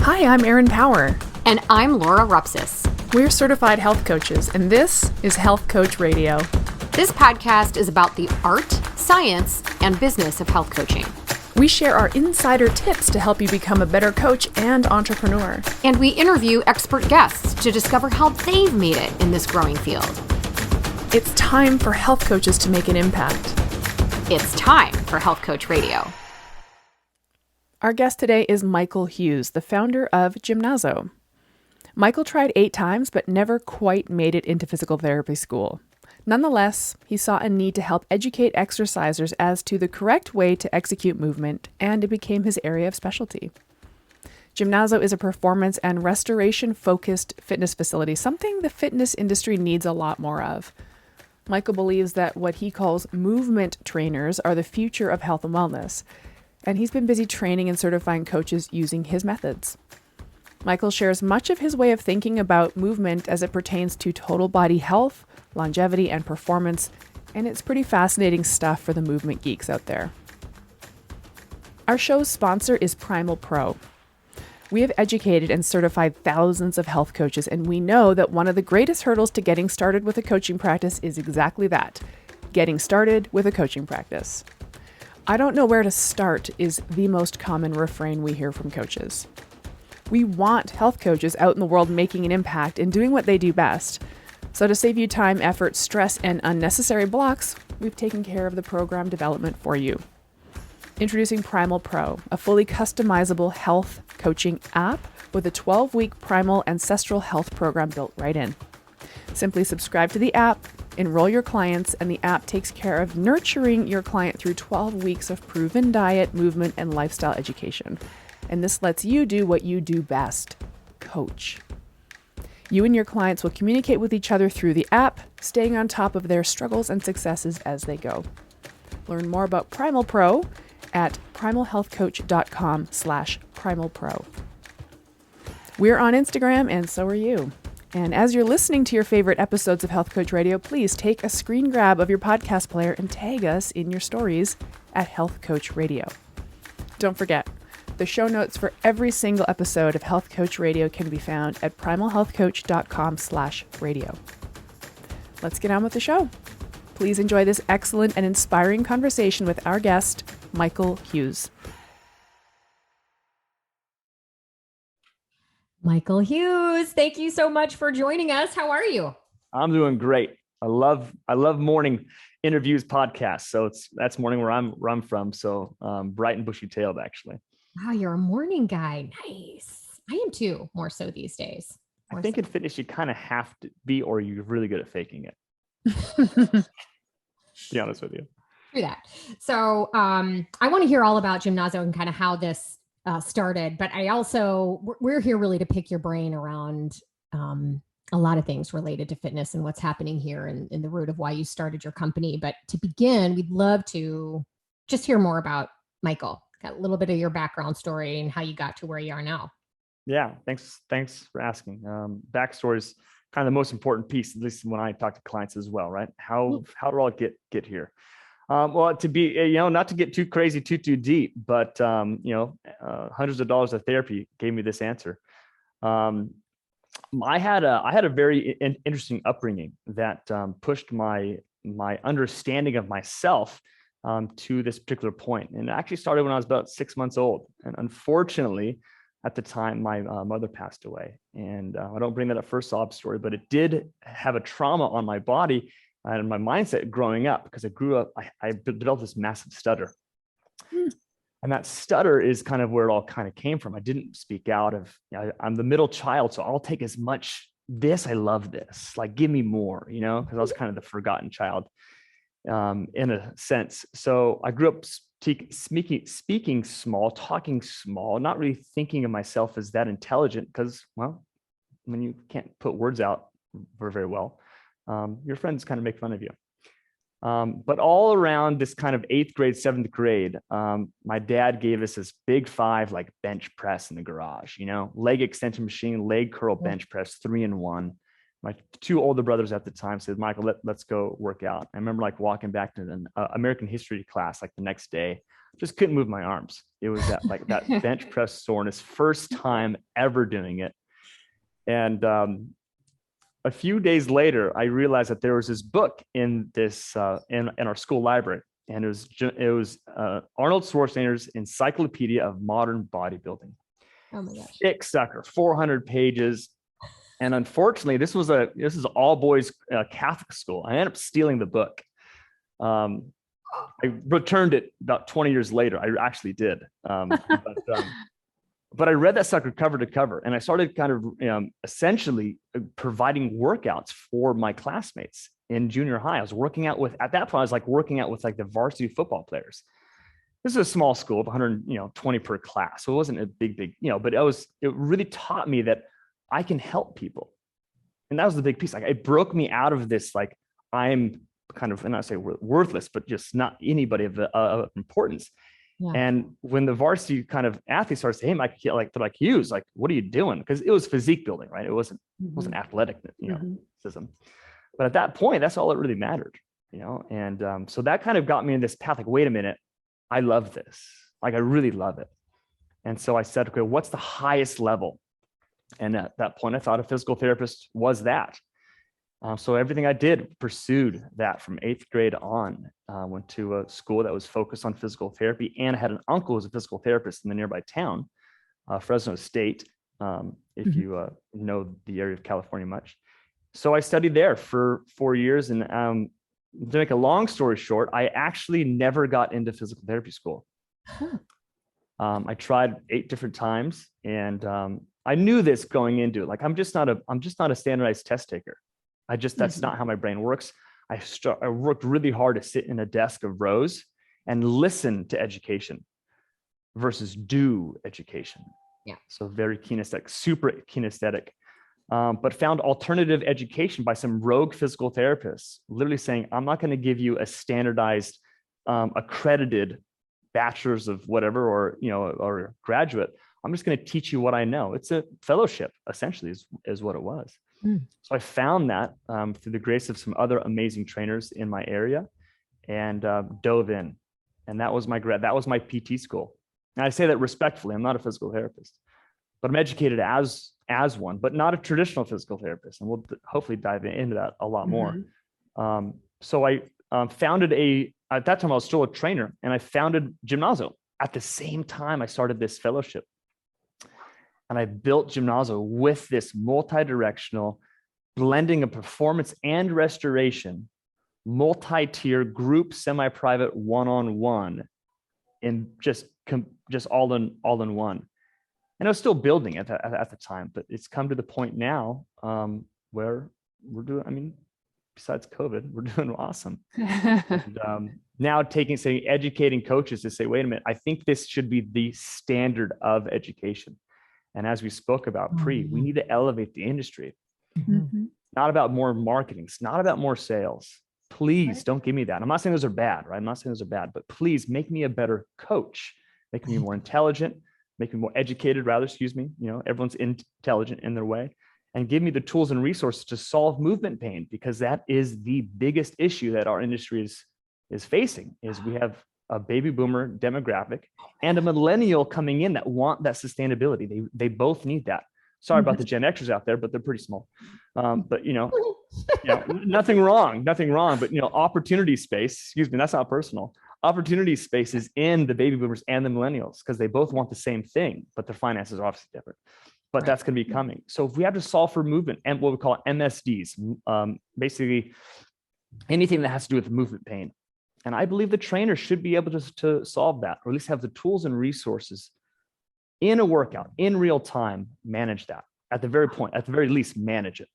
Hi, I'm Erin Power. And I'm Laura Rupsis. We're certified health coaches, and this is Health Coach Radio. This podcast is about the art, science, and business of health coaching. We share our insider tips to help you become a better coach and entrepreneur. And we interview expert guests to discover how they've made it in this growing field. It's time for health coaches to make an impact. It's time for Health Coach Radio. Our guest today is Michael Hughes, the founder of Gymnazo. Michael tried 8 times, but never quite made it into physical therapy school. Nonetheless, he saw a need to help educate exercisers as to the correct way to execute movement, and it became his area of specialty. Gymnazo is a performance and restoration-focused fitness facility, something the fitness industry needs a lot more of. Michael believes that what he calls movement trainers are the future of health and wellness, and he's been busy training and certifying coaches using his methods. Michael shares much of his way of thinking about movement as it pertains to total body health, longevity, and performance, and it's pretty fascinating stuff for the movement geeks out there. Our show's sponsor is Primal Pro. We have educated and certified thousands of health coaches, and we know that one of the greatest hurdles to getting started with a coaching practice is exactly that, getting started with a coaching practice. I don't know where to start is the most common refrain we hear from coaches. We want health coaches out in the world making an impact and doing what they do best. So to save you time, effort, stress, and unnecessary blocks, we've taken care of the program development for you. Introducing Primal Pro, a fully customizable health coaching app with a 12-week primal ancestral health program built right in. Simply subscribe to the app, enroll your clients, and the app takes care of nurturing your client through 12 weeks of proven diet, movement, and lifestyle education. And this lets you do what you do best, coach. You and your clients will communicate with each other through the app, staying on top of their struggles and successes as they go. Learn more about Primal Pro at primalhealthcoach.com/primalpro. We're on Instagram, and so are you. And as you're listening to your favorite episodes of Health Coach Radio, please take a screen grab of your podcast player and tag us in your stories at Health Coach Radio. Don't forget, the show notes for every single episode of Health Coach Radio can be found at primalhealthcoach.com/radio. Let's get on with the show. Please enjoy this excellent and inspiring conversation with our guest, Michael Hughes. Michael Hughes, thank you so much for joining us. How are you? I'm doing great. I love morning interviews podcasts. So that's morning where I'm from. So bright and bushy tailed, actually. Wow, you're a morning guy. Nice. I am too, more so these days. I think in fitness, you kind of have to be, or you're really good at faking it. To be honest with you. True that. So I want to hear all about Gymnazo and kind of how this started, but we're here really to pick your brain around a lot of things related to fitness and what's happening here and in the root of why you started your company. But to begin, we'd love to just hear more about Michael, a little bit of your background story and how you got to where you are now. Yeah, thanks for asking. Backstory is kind of the most important piece, at least when I talk to clients as well, right? How did it all get here? Well, to be, not to get too crazy, too deep, but, hundreds of dollars of therapy gave me this answer. I had a very interesting upbringing that pushed my understanding of myself to this particular point. And it actually started when I was about 6 months old. And unfortunately, at the time, my mother passed away. And I don't bring that up for a sob story, but it did have a trauma on my body and my mindset growing up, because I grew up, I developed this massive stutter. And that stutter is kind of where it all kind of came from. I didn't speak out I'm the middle child, so I'll take as much I love this, like, give me more, because I was kind of the forgotten child in a sense. So I grew up speaking small, talking small, not really thinking of myself as that intelligent, because, well, when you can't put words out very well, your friends kind of make fun of you. But all around this kind of 8th grade, 7th grade, my dad gave us this big 5, like, bench press in the garage, leg extension machine, leg curl bench press, 3-in-1. my two older brothers at the time said, Michael, let's go work out. I remember like walking back to an American history class like the next day, just couldn't move my arms. It was that bench press soreness, first time ever doing it. And a few days later, I realized that there was this book in this in our school library, and it was Arnold Schwarzenegger's Encyclopedia of Modern Bodybuilding. Oh my gosh! Thick sucker, 400 pages. And unfortunately, this is all boys Catholic school. I ended up stealing the book. I returned it about 20 years later. I actually did. But I read that sucker cover to cover, and I started kind of essentially providing workouts for my classmates in junior high. I was working out with, at that point, I was like working out with like the varsity football players. This is a small school of 120 per class. So it wasn't a big, but it really taught me that I can help people. And that was the big piece. Like it broke me out of this, like I'm kind of, and I say worthless, but just not anybody of importance. Yeah. And when the varsity kind of athletes started saying, hey, Mike, they're like, Hughes, like, what are you doing? Because it was physique building, right? It wasn't athletic, system. But at that point, that's all that really mattered, And so that kind of got me in this path. Like, wait a minute, I love this. Like, I really love it. And so I said, okay, what's the highest level? And at that point, I thought a physical therapist was that. So everything I did pursued that from 8th grade on. Went to a school that was focused on physical therapy, and I had an uncle who was a physical therapist in the nearby town, Fresno State, if you know the area of California much. So I studied there for 4 years. And to make a long story short, I actually never got into physical therapy school. I tried 8 different times, and I knew this going into it. Like, I'm just not a standardized test taker. That's not how my brain works. I worked really hard to sit in a desk of rows and listen to education versus do education. Yeah. So very kinesthetic, super kinesthetic, but found alternative education by some rogue physical therapists, literally saying, I'm not going to give you a standardized, accredited bachelor's of whatever, or graduate. I'm just going to teach you what I know. It's a fellowship, essentially, is what it was. So I found that through the grace of some other amazing trainers in my area, and dove in. And that was my PT school. And I say that respectfully. I'm not a physical therapist, but I'm educated as one, but not a traditional physical therapist. And we'll hopefully dive into that a lot more. So I founded at that time I was still a trainer, and I founded Gymnazo at the same time I started this fellowship. And I built Gymnazo with this multi-directional blending of performance and restoration, multi-tier group, semi-private, one-on-one, and just all in one. And I was still building it at the time, but it's come to the point now where we're doing, besides COVID, we're doing awesome. And, now educating coaches to say, wait a minute, I think this should be the standard of education. And as we spoke about we need to elevate the industry. Not about more marketing. It's not about more sales. Please don't give me that. I'm not saying those are bad, right? I'm not saying those are bad, but please make me a better coach. Make me more intelligent, make me more educated, rather, excuse me. Everyone's intelligent in their way, and give me the tools and resources to solve movement pain, because that is the biggest issue that our industry is facing. Is we have a baby boomer demographic and a millennial coming in that want that sustainability. They both need that. Sorry about the Gen Xers out there, but they're pretty small. But nothing wrong. But opportunity space. Excuse me, that's not personal. Opportunity space is in the baby boomers and the millennials, because they both want the same thing, but their finances are obviously different. But that's going to be coming. So if we have to solve for movement and what we call MSDs, basically anything that has to do with movement pain. And I believe the trainer should be able to solve that, or at least have the tools and resources in a workout, in real time, manage that at the very least, manage it.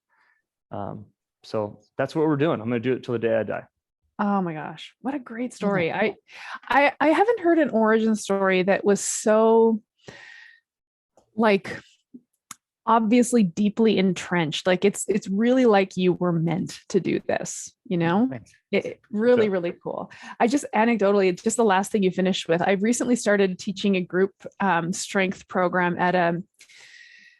So that's what we're doing. I'm going to do it till the day I die. Oh my gosh. What a great story. I haven't heard an origin story that was so obviously deeply entrenched. Like it's really like you were meant to do this, It really, really cool. I just anecdotally, just the last thing you finished with, I recently started teaching a group strength program at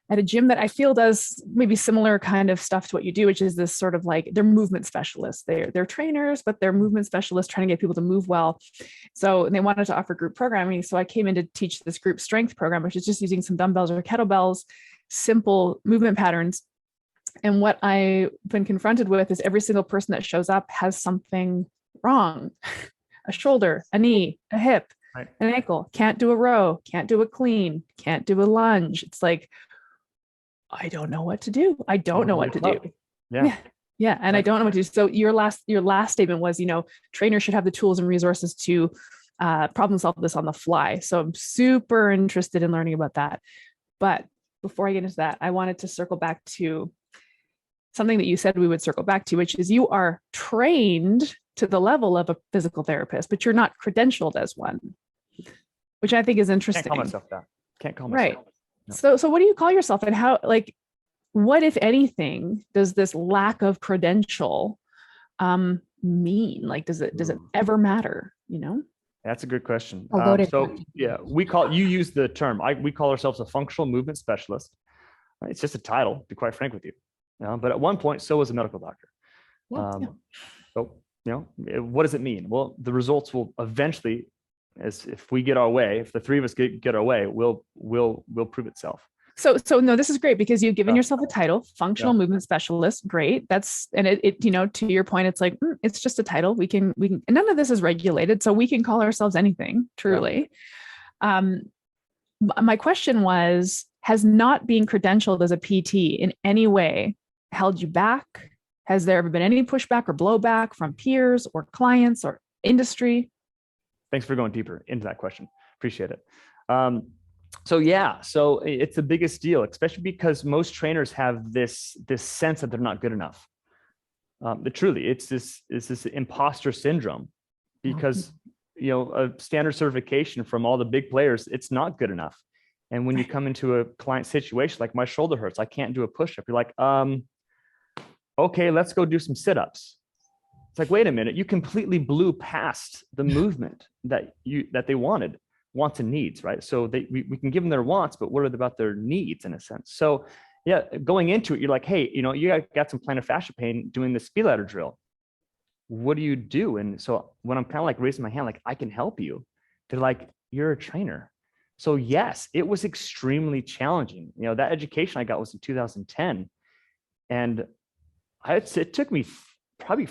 at a gym that I feel does maybe similar kind of stuff to what you do, which is this sort of like they're movement specialists. They're trainers, but they're movement specialists trying to get people to move well. So they wanted to offer group programming. So I came in to teach this group strength program, which is just using some dumbbells or kettlebells, simple movement patterns. And what I've been confronted with is every single person that shows up has something wrong. A shoulder, a knee, a hip, Right. an ankle, can't do a row, can't do a clean, can't do a lunge. It's like, I don't know what to do. I don't know what to do. Yeah. Yeah. And I don't know what to do. So your last statement was, trainers should have the tools and resources to problem solve this on the fly. So I'm super interested in learning about that. But before I get into that, I wanted to circle back to something that you said we would circle back to, which is you are trained to the level of a physical therapist, but you're not credentialed as one, which I think is interesting. Can't call myself that. Can't call myself. Right. No. So what do you call yourself, and how, like, what, if anything, does this lack of credential mean? Like, does it ever matter? That's a good question. So yeah, you use the term, we call ourselves a functional movement specialist. It's just a title, to be quite frank with you. But at one point, so was a medical doctor. So, what does it mean? Well, the results will eventually, as if we get our way, if the three of us get our way, will prove itself. So no, this is great because you've given yourself a title, functional movement specialist. Great. And it to your point, it's like, it's just a title. We can, and none of this is regulated. So we can call ourselves anything, truly. Yeah. My question was, has not being credentialed as a PT in any way held you back? Has there ever been any pushback or blowback from peers or clients or industry? Thanks for going deeper into that question. Appreciate it. So it's the biggest deal, especially because most trainers have this sense that they're not good enough. But truly, it's this imposter syndrome, because a standard certification from all the big players, it's not good enough. And when you come into a client situation like my shoulder hurts, I can't do a push-up. You're like, okay, let's go do some sit-ups. It's like, wait a minute, you completely blew past the movement that they wanted. Wants and needs, right? So we can give them their wants, but what are about their needs in a sense? So yeah, going into it, you're like, hey, you got some plantar fascia pain doing the speed ladder drill. What do you do? And so when I'm kind of like raising my hand, like, I can help you, they're like, you're a trainer. So yes, it was extremely challenging. That education I got was in 2010. And it took me probably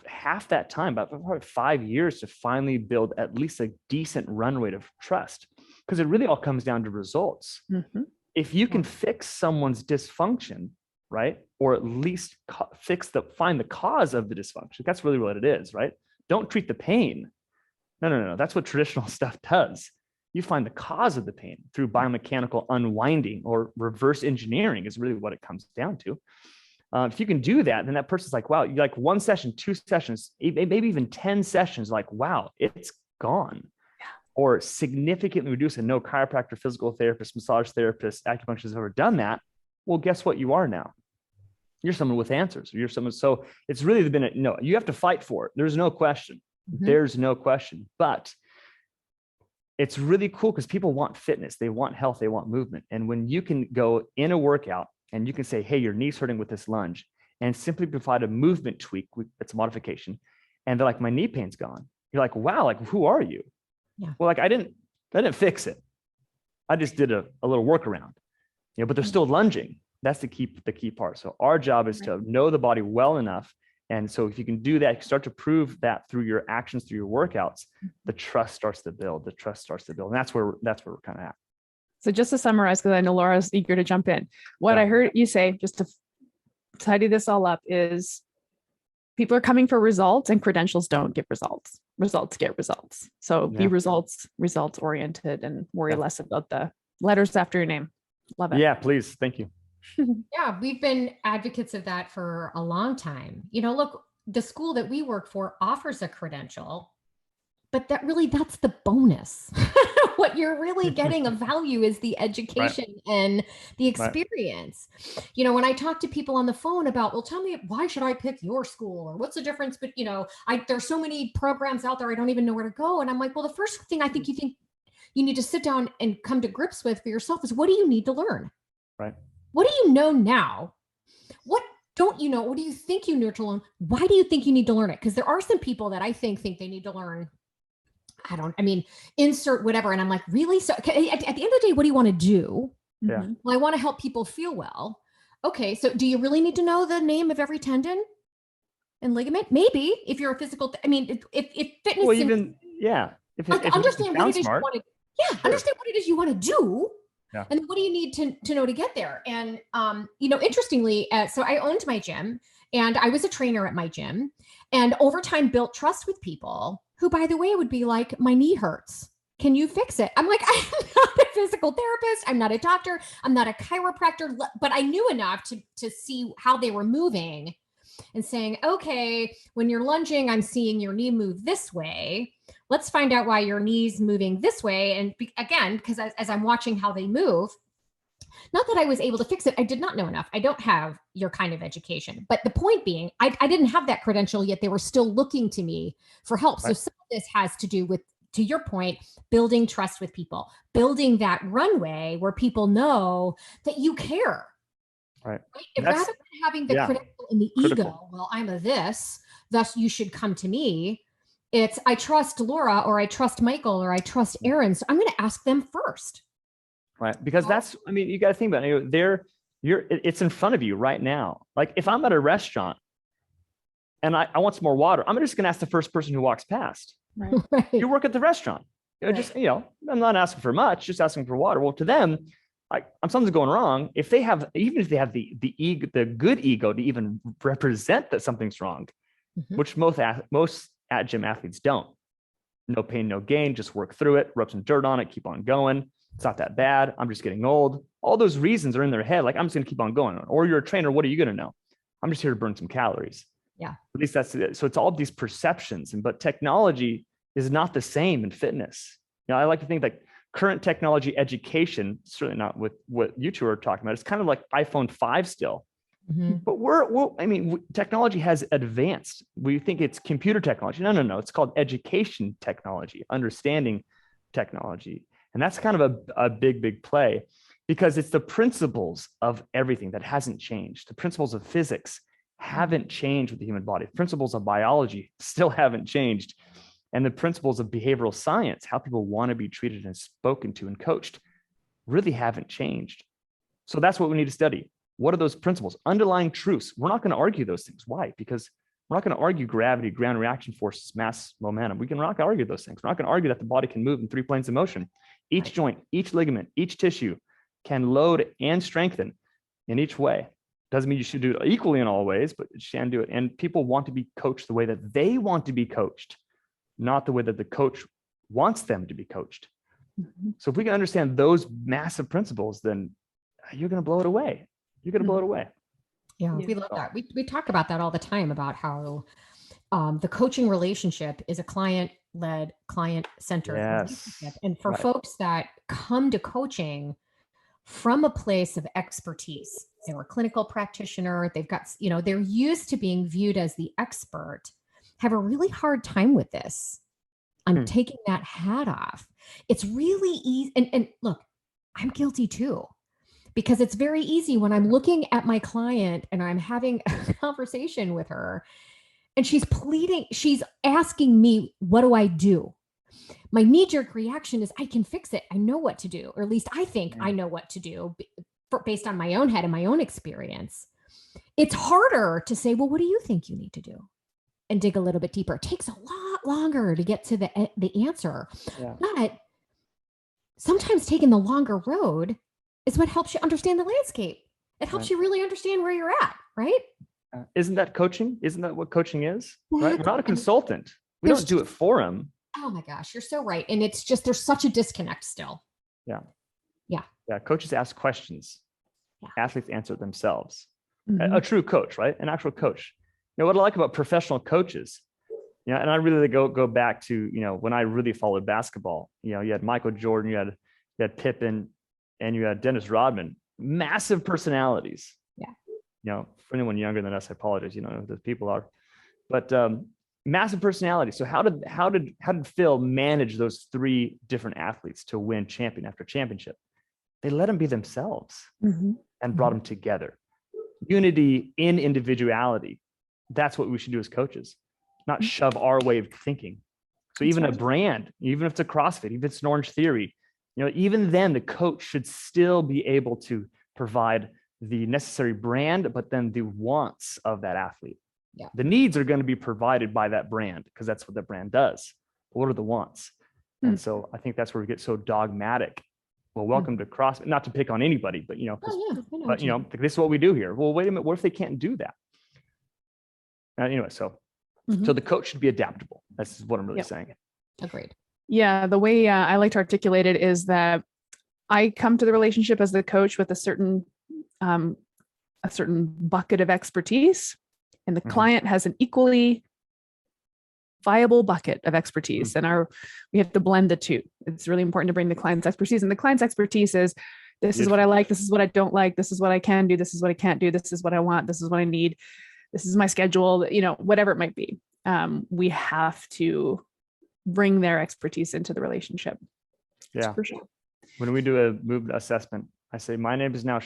half that time, about probably 5 years, to finally build at least a decent run rate of trust, because it really all comes down to results. Mm-hmm. If you can fix someone's dysfunction, right, or at least find the cause of the dysfunction, that's really what it is, right? Don't treat the pain. No. That's what traditional stuff does. You find the cause of the pain through biomechanical unwinding, or reverse engineering is really what it comes down to. If you can do that, then that person's like, wow, you like 1 session, 2 sessions, maybe even 10 sessions, like, wow, it's gone. Yeah. Or significantly reduce, and no chiropractor, physical therapist, massage therapist, acupuncturist has ever done that. Well, guess what you are now? You're someone with answers. So it's really been you have to fight for it. There's no question. Mm-hmm. There's no question. But it's really cool because people want fitness. They want health. They want movement. And when you can go in a workout and you can say, hey, your knee's hurting with this lunge, and simply provide a movement tweak, it's a modification, and they're like, my knee pain's gone. You're like, wow, like, who are you? Yeah. Well, like, I didn't fix it. I just did a little workaround, but they're still lunging. That's the key part. So our job is to know the body well enough. And so if you can do that, you start to prove that through your actions, through your workouts, the trust starts to build. And that's where we're kind of at. So just to summarize, because I know Laura's eager to jump in, what I heard you say, just to tidy this all up, is people are coming for results, and credentials don't get results. Results get results. So be results oriented, and worry less about the letters after your name. Love it. Yeah, please. Thank you. Yeah, we've been advocates of that for a long time. Look, the school that we work for offers a credential, but that's the bonus. What you're really getting of value is the education and the experience. Right. When I talk to people on the phone about, well, tell me, why should I pick your school, or what's the difference? But there's so many programs out there, I don't even know where to go. And I'm like, well, the first thing I think you need to sit down and come to grips with for yourself is, what do you need to learn? Right. What do you know now? What don't you know? What do you think you need to learn? Why do you think you need to learn it? Because there are some people that I think they need to learn. Insert whatever. And I'm like, really? So at the end of the day, what do you want to do? Yeah. Well, I want to help people feel well. Okay. So do you really need to know the name of every tendon and ligament? Maybe if you're a physical, if fitness, Well, even, yeah. If understand what it is you want to, sure. understand what it is you want to do. Yeah. And then what do you need to know to get there? And, interestingly, so I owned my gym and I was a trainer at my gym, and over time built trust with people who, by the way, would be like, my knee hurts. Can you fix it? I'm like, I'm not a physical therapist. I'm not a doctor. I'm not a chiropractor, but I knew enough to see how they were moving and saying, okay, when you're lunging, I'm seeing your knee move this way. Let's find out why your knee's moving this way. And again, because as I'm watching how they move, not that I was able to fix it. I did not know enough. I don't have your kind of education. But the point being, I didn't have that credential yet. They were still looking to me for help. Right. So some of this has to do with, to your point, building trust with people, building that runway where people know that you care. Right. Rather than having the credential and the ego, well, I'm a this, thus you should come to me. It's, I trust Laura, or I trust Michael, or I trust Aaron. So I'm going to ask them first. Right. Because that's, you got to think about it. It's in front of you right now. Like if I'm at a restaurant and I want some more water, I'm just going to ask the first person who walks past. Right. You work at the restaurant. I'm not asking for much, just asking for water. Well, to them, something's going wrong. Even if they have the ego, the good ego to even represent that something's wrong, which most at gym athletes don't. No pain, no gain, just work through it, rub some dirt on it, keep on going. It's not that bad. I'm just getting old. All those reasons are in their head. Like, I'm just going to keep on going. Or you're a trainer. What are you going to know? I'm just here to burn some calories. Yeah. At least that's it. So it's all these perceptions. But technology is not the same in fitness. I like to think like current technology education, certainly not with what you two are talking about. It's kind of like iPhone 5 still. But technology has advanced. We think it's computer technology. No. It's called education technology, understanding technology. And that's kind of a big play, because it's the principles of everything that hasn't changed. The principles of physics haven't changed with the human body. The principles of biology still haven't changed. And the principles of behavioral science, how people want to be treated and spoken to and coached, really haven't changed. So that's what we need to study. What are those principles? Underlying truths. We're not going to argue those things. Why? Because we're not going to argue gravity, ground reaction forces, mass momentum. We're not going to argue those things. We're not going to argue that the body can move in 3 planes of motion. Each joint, each ligament, each tissue can load and strengthen in each way. Doesn't mean you should do it equally in all ways, but it can do it. And people want to be coached the way that they want to be coached, not the way that the coach wants them to be coached. So if we can understand those massive principles, then you're going to blow it away. You're going to blow it away. Yeah, we love that. We talk about that all the time, about how the coaching relationship is a client-led, client-centered relationship. And for folks that come to coaching from a place of expertise, they're a clinical practitioner, they've got, they're used to being viewed as the expert, have a really hard time with this. I'm taking that hat off. It's really easy. And look, I'm guilty too. Because it's very easy when I'm looking at my client and I'm having a conversation with her and she's pleading, she's asking me, what do I do? My knee-jerk reaction is, I can fix it. I know what to do, or at least I think I know what to do based on my own head and my own experience. It's harder to say, well, what do you think you need to do? And dig a little bit deeper. It takes a lot longer to get to the answer. Yeah. But sometimes taking the longer road is what helps you understand the landscape. It helps you really understand where you're at, right? Isn't that coaching? Isn't that what coaching is? Right? We're not a consultant. We don't do it for them. Oh my gosh, you're so right. And it's just, there's such a disconnect still. Yeah. Coaches ask questions. Athletes answer it themselves. A true coach, right? An actual coach. What I like about professional coaches, and I really go back to, when I really followed basketball, you had Michael Jordan, you had Pippen, and you had Dennis Rodman, massive personalities. Yeah. For anyone younger than us, I apologize. You don't know who those people are, but massive personalities. So how did Phil manage those three different athletes to win champion after championship? They let them be themselves. and brought them together. Unity in individuality. That's what we should do as coaches, not shove our way of thinking. So even a brand, even if it's a CrossFit, even if it's an Orange Theory, even then the coach should still be able to provide the necessary brand, but then the wants of that athlete. Yeah. The needs are going to be provided by that brand because that's what the brand does. But what are the wants? And so I think that's where we get so dogmatic. Well, welcome to CrossFit, not to pick on anybody, but, this is what we do here. Well, wait a minute. What if they can't do that? Anyway, so the coach should be adaptable. That's what I'm really saying. Agreed. Yeah. The way I like to articulate it is that I come to the relationship as the coach with a certain bucket of expertise, and the client has an equally viable bucket of expertise. And we have to blend the two. It's really important to bring the client's expertise, and the client's expertise is, this is what I like. This is what I don't like. This is what I can do. This is what I can't do. This is what I want. This is what I need. This is my schedule, whatever it might be. We have to bring their expertise into the relationship. Yeah. For sure. When we do a movement assessment, I say, my name is now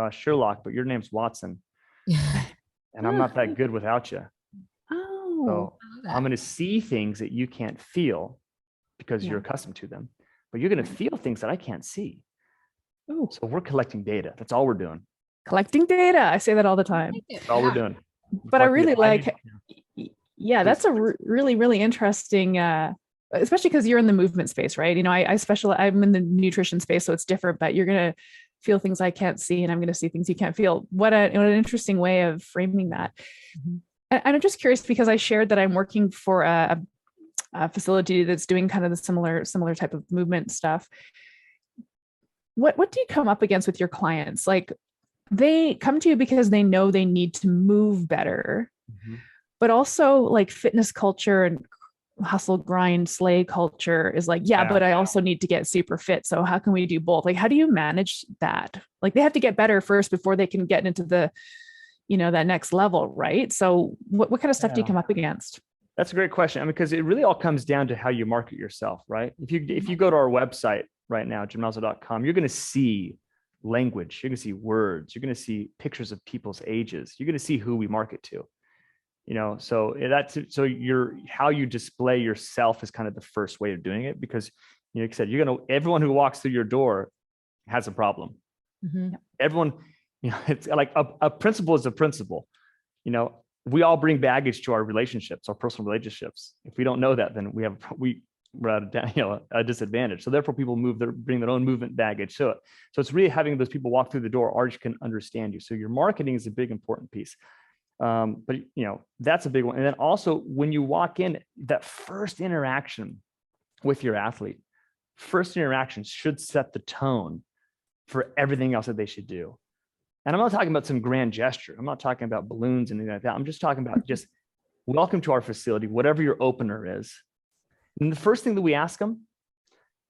Sherlock, but your name's Watson. And I'm not that good without you. Oh, so I'm going to see things that you can't feel because you're accustomed to them, but you're going to feel things that I can't see. Oh. So we're collecting data. That's all we're doing. Collecting data. I say that all the time. That's all we're doing. But I really that's a really, really interesting, especially because you're in the movement space, right? I'm in the nutrition space, so it's different, but you're going to feel things I can't see, and I'm going to see things you can't feel. What an interesting way of framing that. And I'm just curious, because I shared that I'm working for a facility that's doing kind of the similar type of movement stuff. What do you come up against with your clients? Like, they come to you because they know they need to move better, but also like fitness culture and hustle, grind, slay culture is like, but I also need to get super fit. So how can we do both? Like, how do you manage that? Like, they have to get better first before they can get into the, that next level, right? So what kind of stuff do you come up against? That's a great question. Because it really all comes down to how you market yourself, right? If you go to our website right now, gymnazo.com, you're going to see language, you're going to see words, you're going to see pictures of people's ages, you're going to see who we market to. So how you display yourself is kind of the first way of doing it, because like I said, everyone who walks through your door has a problem. Everyone, it's like a principle is a principle. We all bring baggage to our relationships, our personal relationships. If we don't know that, then we're at a disadvantage. So therefore, people bring their own movement baggage to it. So it's really having those people walk through the door already can understand you. So your marketing is a big important piece. But that's a big one. And then also, when you walk in, that first interaction with your athlete, first interaction should set the tone for everything else that they should do. And I'm not talking about some grand gesture. I'm not talking about balloons and anything like that. I'm just talking about just welcome to our facility, whatever your opener is. And the first thing that we ask them,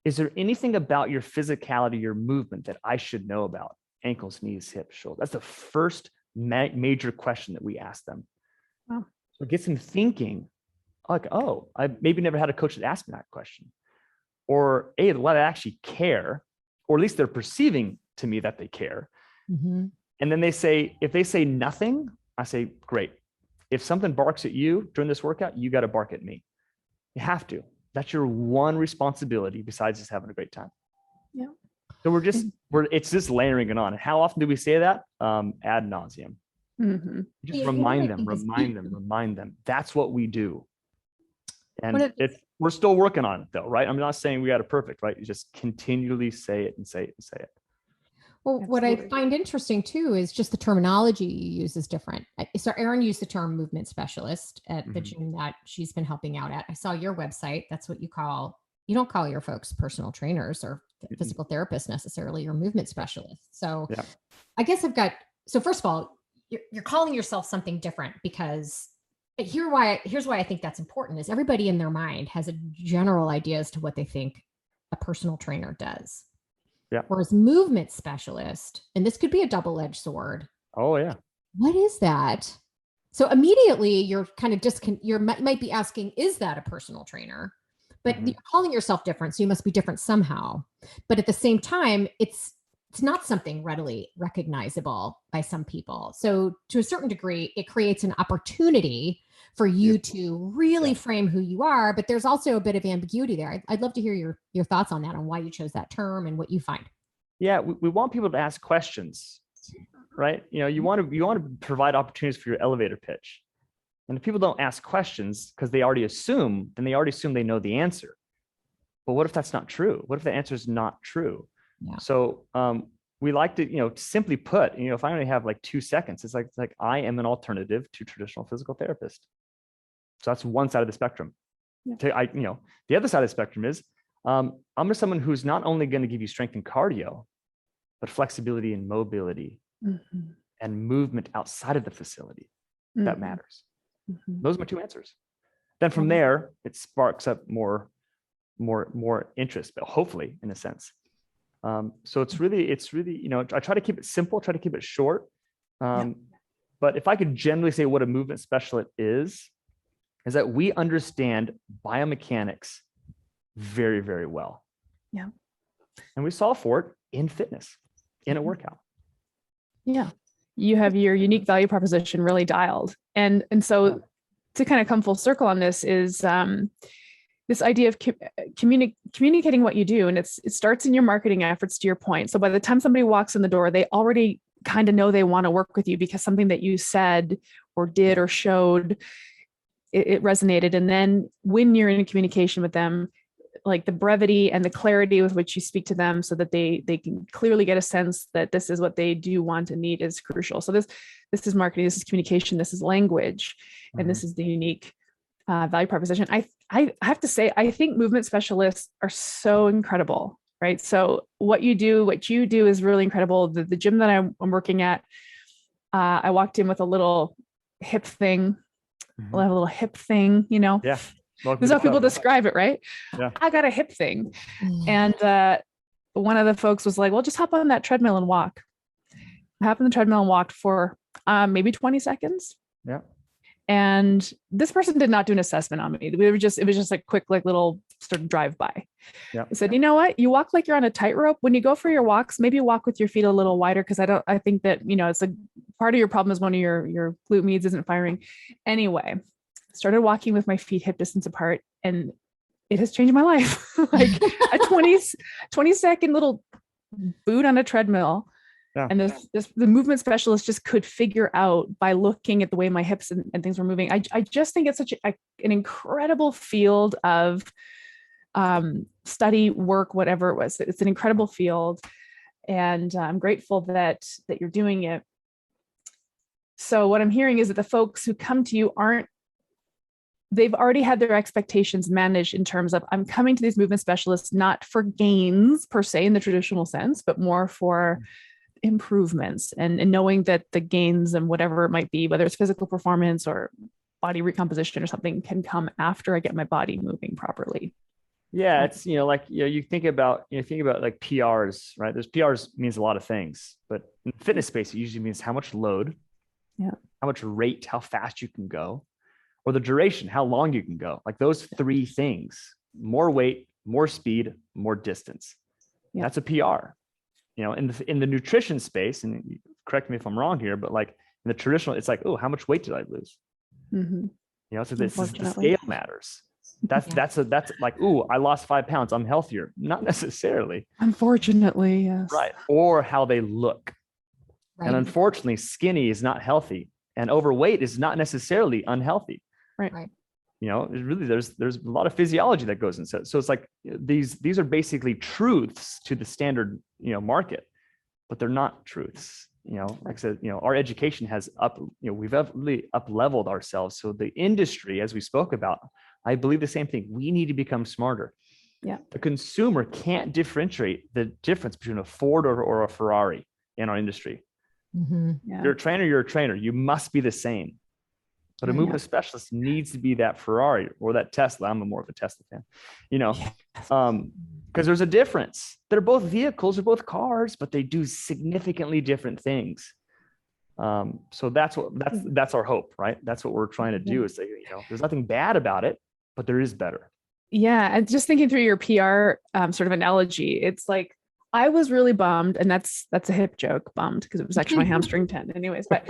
is there anything about your physicality, your movement that I should know about? Ankles, knees, hips, shoulders. That's the first major question that we ask them. Wow. So it gets them thinking, like, oh, I maybe never had a coach that asked me that question. Or A, let I actually care, or at least they're perceiving to me that they care. And then if they say nothing, I say, great. If something barks at you during this workout, you got to bark at me. You have to. That's your one responsibility besides just having a great time. Yeah. So it's just layering it on. And how often do we say that? Ad nauseum. Just remind them. That's what we do. And we're still working on it though, right? I'm not saying we got it perfect, right? You just continually say it and say it and say it. Well, what I find interesting too is just the terminology you use is different. So Erin used the term movement specialist at the gym that she's been helping out at. I saw your website. That's what you don't call your folks personal trainers or physical therapists necessarily, you're movement specialists. So I guess so first of all, you're calling yourself something different, because here's why I think that's important is everybody in their mind has a general idea as to what they think a personal trainer does. Yeah. Whereas movement specialist, and this could be a double-edged sword. Oh yeah. What is that? So immediately you're kind of you might be asking, is that a personal trainer? But you're calling yourself different, so you must be different somehow. But at the same time, it's not something readily recognizable by some people. So to a certain degree, it creates an opportunity for you to really frame who you are, but there's also a bit of ambiguity there. I'd love to hear your thoughts on that, on why you chose that term and what you find. Yeah, we want people to ask questions, right? You want to provide opportunities for your elevator pitch. And if people don't ask questions because they already assume they know the answer. But what if that's not true? What if the answer is not true? Yeah. So we like to, simply put, if I only have like 2 seconds, it's like I am an alternative to traditional physical therapist. So that's one side of the spectrum. Yeah. The other side of the spectrum is I'm someone who's not only going to give you strength and cardio, but flexibility and mobility and movement outside of the facility. That matters. Those are my 2 answers. Then from there, it sparks up more interest, but hopefully in a sense. So it's really, I try to keep it simple, try to keep it short. But if I could generally say what a movement specialist is that we understand biomechanics very, very well. Yeah. And we solve for it in fitness, in a workout. Yeah. You have your unique value proposition really dialed. And so to kind of come full circle on this is this idea of communicating what you do. And it starts in your marketing efforts, to your point. So by the time somebody walks in the door, they already kind of know they want to work with you because something that you said or did or showed, it resonated. And then when you're in communication with them, like the brevity and the clarity with which you speak to them so that they can clearly get a sense that this is what they do want and need is crucial. So this is marketing, this is communication, this is language, and this is the unique value proposition. I have to say, I think movement specialists are so incredible, right? So what you do is really incredible. The gym that I'm working at, I walked in with a little hip thing, a little hip thing, Yeah. This is how people describe it, right? Yeah. I got a hip thing. And one of the folks was like, well, just hop on that treadmill and walk. I hopped on the treadmill and walked for maybe 20 seconds. Yeah. And this person did not do an assessment on me. It was just a quick, little sort of drive by. Yeah. I said, you know what? You walk like you're on a tightrope. When you go for your walks, maybe walk with your feet a little wider. Cause I think that, it's a part of your problem is one of your glute medius isn't firing. Anyway, started walking with my feet hip distance apart, and it has changed my life. Like a 20-second little boot on a treadmill. Yeah. And the movement specialist just could figure out by looking at the way my hips and things were moving. I just think it's such an incredible field of study, work, whatever it was. It's an incredible field. And I'm grateful that you're doing it. So what I'm hearing is that the folks who come to you they've already had their expectations managed in terms of, I'm coming to these movement specialists, not for gains per se in the traditional sense, but more for improvements and knowing that the gains and whatever it might be, whether it's physical performance or body recomposition or something, can come after I get my body moving properly. Yeah. It's, you think about like PRs, right? There's PRs means a lot of things, but in the fitness space, it usually means how much load, how much rate, how fast you can go, or the duration, how long you can go. Like those 3 things: more weight, more speed, more distance. Yeah. That's a PR. In the nutrition space, and correct me if I'm wrong here, but like in the traditional, it's like, oh, how much weight did I lose? So the scale matters. That's like, ooh, I lost 5 pounds, I'm healthier. Not necessarily. Unfortunately, yes. Right. Or how they look. Right. And unfortunately, skinny is not healthy, and overweight is not necessarily unhealthy. Right. Really, there's a lot of physiology that goes into it. So it's like these are basically truths to the standard, market, but they're not truths. Like I said, our education has we've really up-leveled ourselves. So the industry, as we spoke about, I believe the same thing. We need to become smarter. Yeah. The consumer can't differentiate the difference between a Ford or a Ferrari in our industry. Yeah. You're a trainer. You must be the same. But a movement specialist needs to be that Ferrari or that Tesla. I'm more of a Tesla fan, because there's a difference. They're both vehicles, they're both cars, but they do significantly different things. So that's our hope, right? That's what we're trying to do is say, there's nothing bad about it, but there is better. Yeah. And just thinking through your PR sort of analogy, it's like I was really bummed, and that's a hip joke, bummed, because it was actually my hamstring tendon anyways, but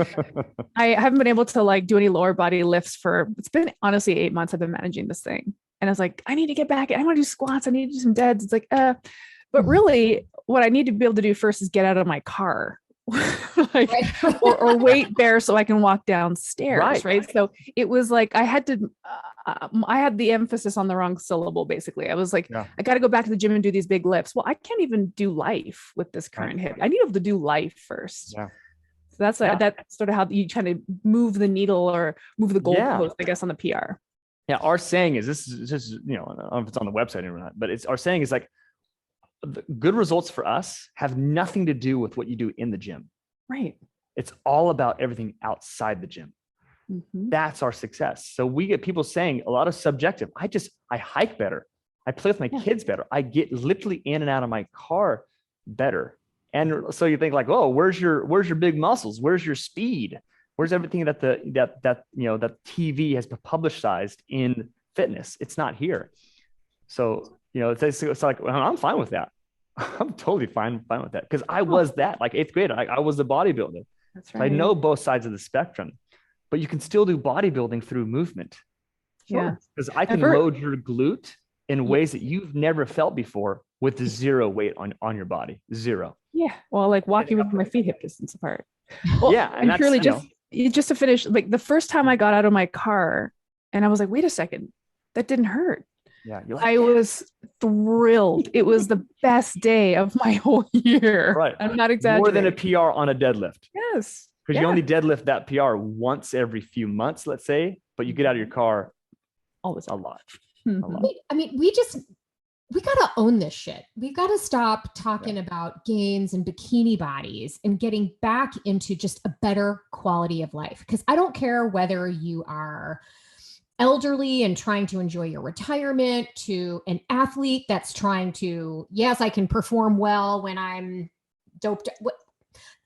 I haven't been able to like do any lower body lifts it's been honestly 8 months I've been managing this thing. And I was like, I need to get back. I want to do squats. I need to do some deads. It's like, but really what I need to be able to do first is get out of my car. Like, or weight bear so I can walk downstairs. Right. So it was like I had the emphasis on the wrong syllable. Basically, I was like, I got to go back to the gym and do these big lifts. Well, I can't even do life with this current hip. I need to be able to do life first. So that's that's sort of how you kind of move the needle or move the goalpost, I guess, on the PR. Yeah, our saying is this is just, I don't know if it's on the website or not, but our saying is like, the good results for us have nothing to do with what you do in the gym. Right. It's all about everything outside the gym. That's our success. So we get people saying a lot of subjective. I hike better. I play with my kids better. I get literally in and out of my car better. And so you think like, oh, where's your big muscles? Where's your speed? Where's everything that that TV has publicized in fitness? It's not here. So, it's like, well, I'm fine with that. I'm totally fine with that. Because I was that, like 8th grade, I was a bodybuilder. That's right. So I know both sides of the spectrum, but you can still do bodybuilding through movement. Yeah. Because I can load your glute in ways that you've never felt before with zero weight on your body. Zero. Yeah. Well, like walking with my feet hip distance apart. Well, yeah. And purely just to finish, like the first time I got out of my car and I was like, wait a second, that didn't hurt. Yeah, I was thrilled. It was the best day of my whole year. Right. I'm not exaggerating. More than a PR on a deadlift. Yes. Because you only deadlift that PR once every few months, let's say, but you get out of your car always a lot. Mm-hmm. A lot. I mean, we got to own this shit. We've got to stop talking about gains and bikini bodies and getting back into just a better quality of life. Because I don't care whether you are elderly and trying to enjoy your retirement, to an athlete that's trying to, yes, I can perform well when I'm doped.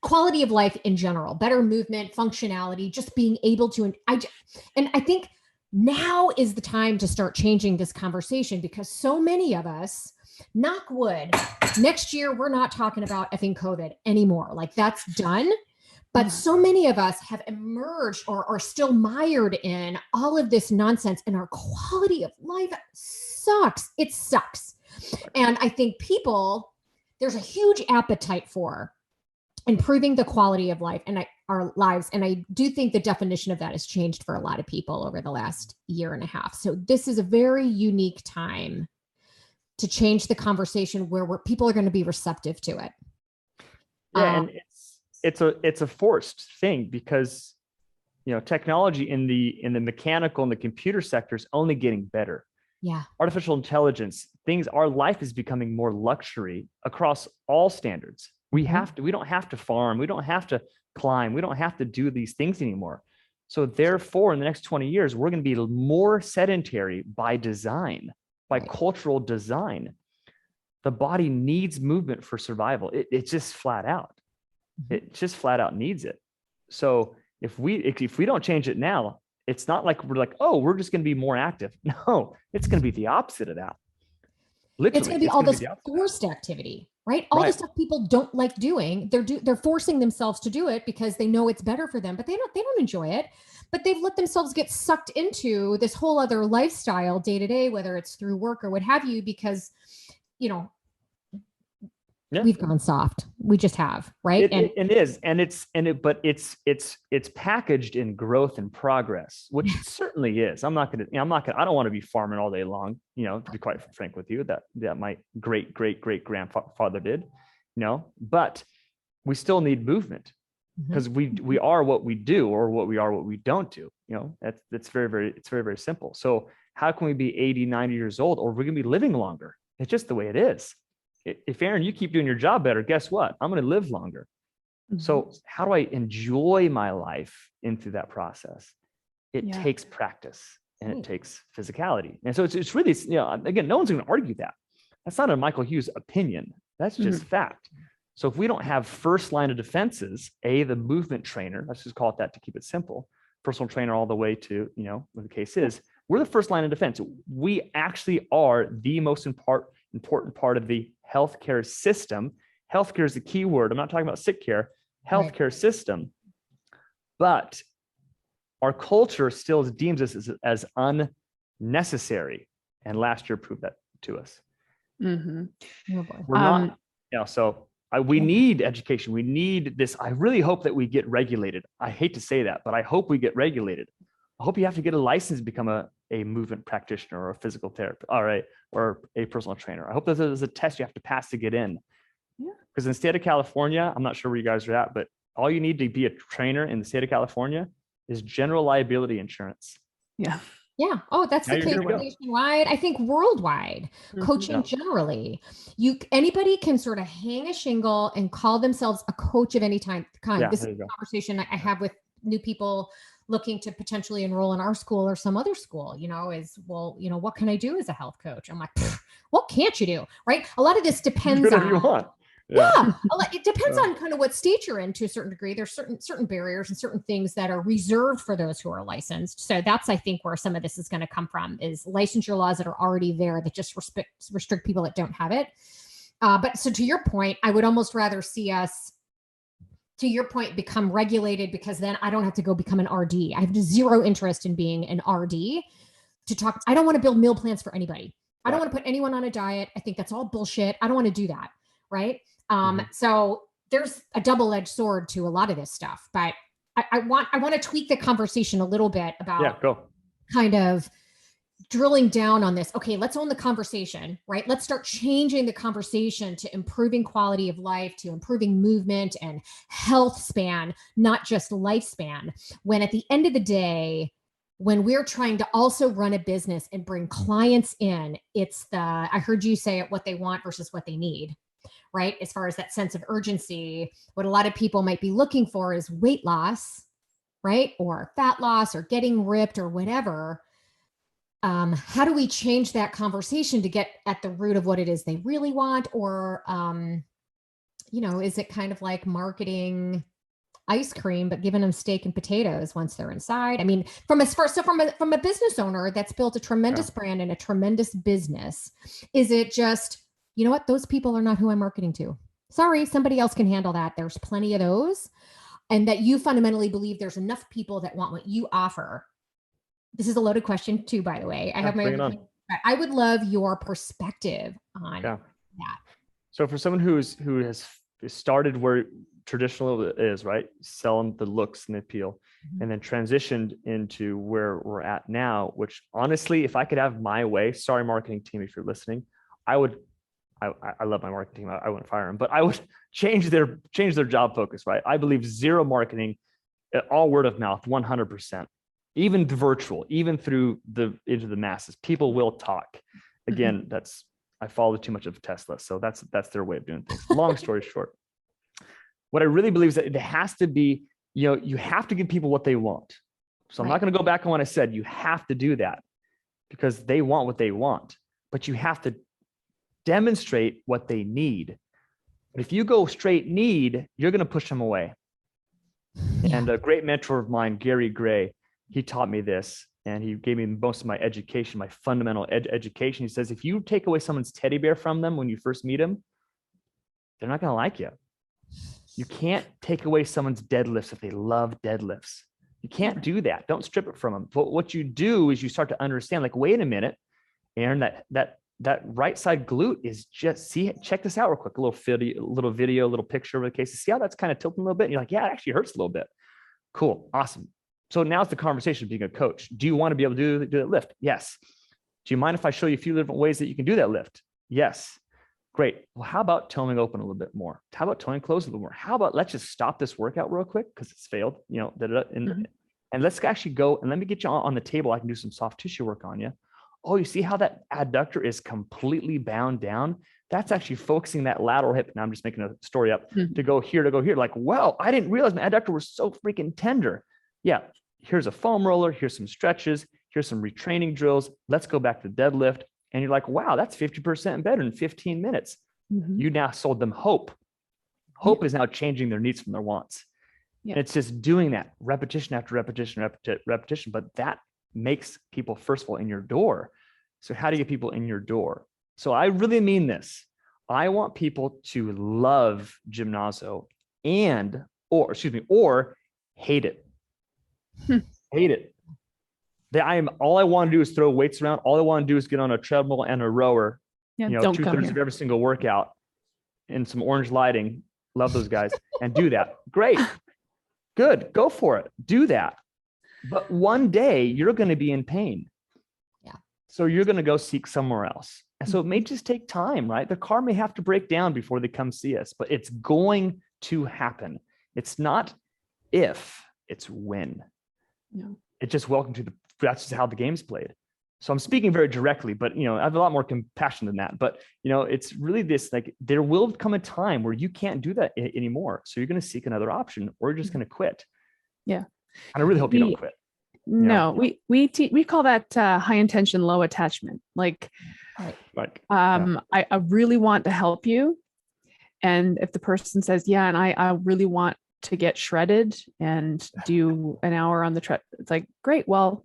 Quality of life in general, better movement, functionality, just being able to, and I think now is the time to start changing this conversation, because so many of us, knock wood, next year, we're not talking about effing COVID anymore. Like that's done. But so many of us have emerged or are still mired in all of this nonsense, and our quality of life sucks. It sucks. And I think there's a huge appetite for improving the quality of life and our lives. And I do think the definition of that has changed for a lot of people over the last year and a half. So this is a very unique time to change the conversation where people are going to be receptive to it. Yeah, and it's a forced thing, because technology in the mechanical and the computer sector is only getting better. Yeah. Artificial intelligence, our life is becoming more luxury across all standards. We don't have to farm. We don't have to climb. We don't have to do these things anymore. So therefore, in the next 20 years, we're going to be more sedentary by design, by cultural design. The body needs movement for survival. It's just flat out. It just flat out needs it. So if we don't change it now, it's not like we're like, oh, we're just going to be more active. No, it's going to be the opposite of that. Literally, it's going to be all this forced activity, right? All the stuff people don't like doing. They're forcing themselves to do it because they know it's better for them, but they don't enjoy it. But they've let themselves get sucked into this whole other lifestyle day to day, whether it's through work or what have you, because we've gone soft. We just have, right? But it's packaged in growth and progress, which it certainly is. I don't want to be farming all day long, to be quite frank with you, that my great grandfather did, but we still need movement, because we are what we do, or what we don't do. It's very simple. So how can we be 80, 90 years old, or we're going to be living longer? It's just the way it is. If Aaron, you keep doing your job better, guess what? I'm going to live longer. So how do I enjoy my life into that process? It takes practice, and it takes physicality. And so it's really, again, no one's going to argue that. That's not a Michael Hughes opinion. That's just fact. So if we don't have first line of defenses, the movement trainer, let's just call it that to keep it simple, personal trainer all the way to, what the case is, we're the first line of defense. We actually are the most important part of the healthcare system, Healthcare is the key word. I'm not talking about sick care, healthcare system. But our culture still deems us as unnecessary. And last year proved that to us. Mm-hmm. We're not, so we need education. We need this. I really hope that we get regulated. I hate to say that, but I hope we get regulated. I hope you have to get a license to become a movement practitioner or a physical therapist, all right, or a personal trainer. I hope that there's a test you have to pass to get in. Yeah. Because in the state of California, I'm not sure where you guys are at, but all you need to be a trainer in the state of California is general liability insurance. Yeah. Yeah. Oh, that's the case nationwide. I think worldwide, coaching generally, anybody can sort of hang a shingle and call themselves a coach of any kind. Yeah, this is a conversation I have with new people looking to potentially enroll in our school or some other school, is, well, what can I do as a health coach? I'm like, what can't you do? Right. A lot of this depends on you want. Yeah. It depends on kind of what state you're in to a certain degree. There's certain barriers and certain things that are reserved for those who are licensed. So that's, I think, where some of this is going to come from, is licensure laws that are already there that just restrict people that don't have it. But so to your point, I would almost rather see us, to your point, become regulated, because then I don't have to go become an RD. I have zero interest in being an RD to talk. I don't want to build meal plans for anybody. I don't want to put anyone on a diet. I think that's all bullshit. I don't want to do that. Right. So there's a double-edged sword to a lot of this stuff, but I want to tweak the conversation a little bit about kind of drilling down on this. Okay, let's own the conversation, right? Let's start changing the conversation to improving quality of life, to improving movement and health span, not just lifespan. When at the end of the day, when we're trying to also run a business and bring clients in, I heard you say it, what they want versus what they need. Right? As far as that sense of urgency, what a lot of people might be looking for is weight loss, right? Or fat loss, or getting ripped, or whatever. How do we change that conversation to get at the root of what it is they really want? Or, is it kind of like marketing ice cream, but giving them steak and potatoes once they're inside? I mean, from a business owner that's built a tremendous brand and a tremendous business, is it just, you know what? Those people are not who I'm marketing to. Sorry, somebody else can handle that. There's plenty of those. And that you fundamentally believe there's enough people that want what you offer. This is a loaded question too, by the way. I have my own. I would love your perspective on that. So for someone who has started where traditional is, right, selling the looks and the appeal, and then transitioned into where we're at now, which honestly, if I could have my way, sorry, marketing team, if you're listening, I love my marketing team. I wouldn't fire them, but I would change their job focus, right? I believe zero marketing, all word of mouth, 100%, even virtual, even into the masses. People will talk. Again, I follow too much of Tesla. So that's their way of doing things. Long story short, what I really believe is that it has to be, you have to give people what they want. So I'm not going to go back on what I said. You have to do that because they want what they want, but you have to demonstrate what they need. But if you go straight need, you're going to push them away. Yeah. And a great mentor of mine, Gary Gray, he taught me this, and he gave me most of my education, my fundamental education. He says, if you take away someone's teddy bear from them when you first meet them, they're not going to like you. You can't take away someone's deadlifts if they love deadlifts. You can't do that. Don't strip it from them. But what you do is you start to understand, like, wait a minute, Aaron, that right side glute is just, check this out real quick. A little video, a little picture of the case. See how that's kind of tilting a little bit? And you're like, yeah, it actually hurts a little bit. Cool. Awesome. So now it's the conversation of being a coach. Do you want to be able to do that lift? Yes. Do you mind if I show you a few different ways that you can do that lift? Yes. Great. Well, how about toeing open a little bit more? How about toeing closed a little more? How about let's just stop this workout real quick because it's failed, and let's actually go and let me get you on the table. I can do some soft tissue work on you. Oh, you see how that adductor is completely bound down? That's actually focusing that lateral hip. Now I'm just making a story up to go here. Like, wow, I didn't realize my adductor was so freaking tender. Yeah. Here's a foam roller. Here's some stretches. Here's some retraining drills. Let's go back to deadlift. And you're like, wow, that's 50% better in 15 minutes. You now sold them hope. Hope is now changing their needs from their wants. And it's just doing that repetition after repetition, repetition. But that makes people, first of all, in your door. So how do you get people in your door? So I really mean this. I want people to love Gymnazo or hate it. Hate it. All I want to do is throw weights around. All I want to do is get on a treadmill and a rower, Don't come 2/3 here. of every single workout in some orange lighting. Love those guys and do that. Great. Good. Go for it. Do that. But one day you're going to be in pain. Yeah. So you're going to go seek somewhere else. And so it may just take time, right? The car may have to break down before they come see us, but it's going to happen. It's not if, it's when. No. It's just that's just how the game's played. So I'm speaking very directly, but I have a lot more compassion than that. But it's really this, like, there will come a time where you can't do that anymore. So you're going to seek another option, or you're just going to quit. Yeah. And I really hope you don't quit. No, we call that high intention, low attachment. Like, I really want to help you. And if the person says, yeah, and I really want to get shredded and do an hour on the tread, it's like, great. Well,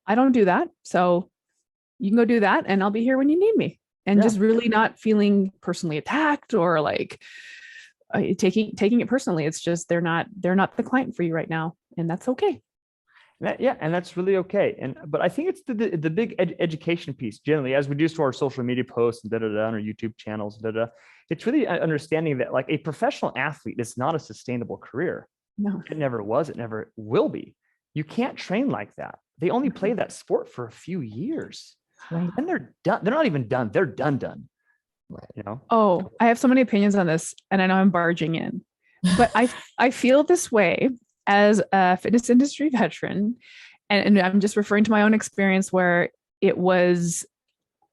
I don't do that. So you can go do that and I'll be here when you need me. And just really not feeling personally attacked or like taking it personally. It's just, they're not the client for you right now. And that's okay. And that's really okay. But I think it's the big education piece generally, as we do to our social media posts and on our YouTube channels, it's really understanding that, like, a professional athlete is not a sustainable career. No, it never was. It never will be. You can't train like that. They only play that sport for a few years. Right. And they're done. They're not even done. They're done. Right. Oh, I have so many opinions on this, and I know I'm barging in, but I feel this way as a fitness industry veteran, and I'm just referring to my own experience where it was,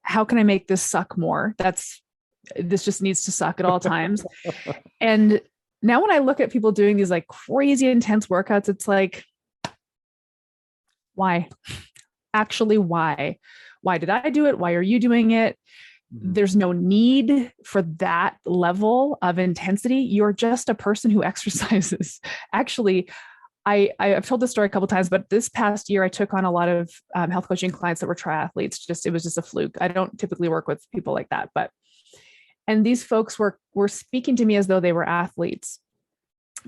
how can I make this suck more? This just needs to suck at all times. And now when I look at people doing these like crazy intense workouts, it's like, why? Actually, why? Why did I do it? Why are you doing it? There's no need for that level of intensity. You're just a person who exercises. Actually, I've told this story a couple of times, but this past year I took on a lot of health coaching clients that were triathletes. It was just a fluke. I don't typically work with people like that, and these folks were speaking to me as though they were athletes,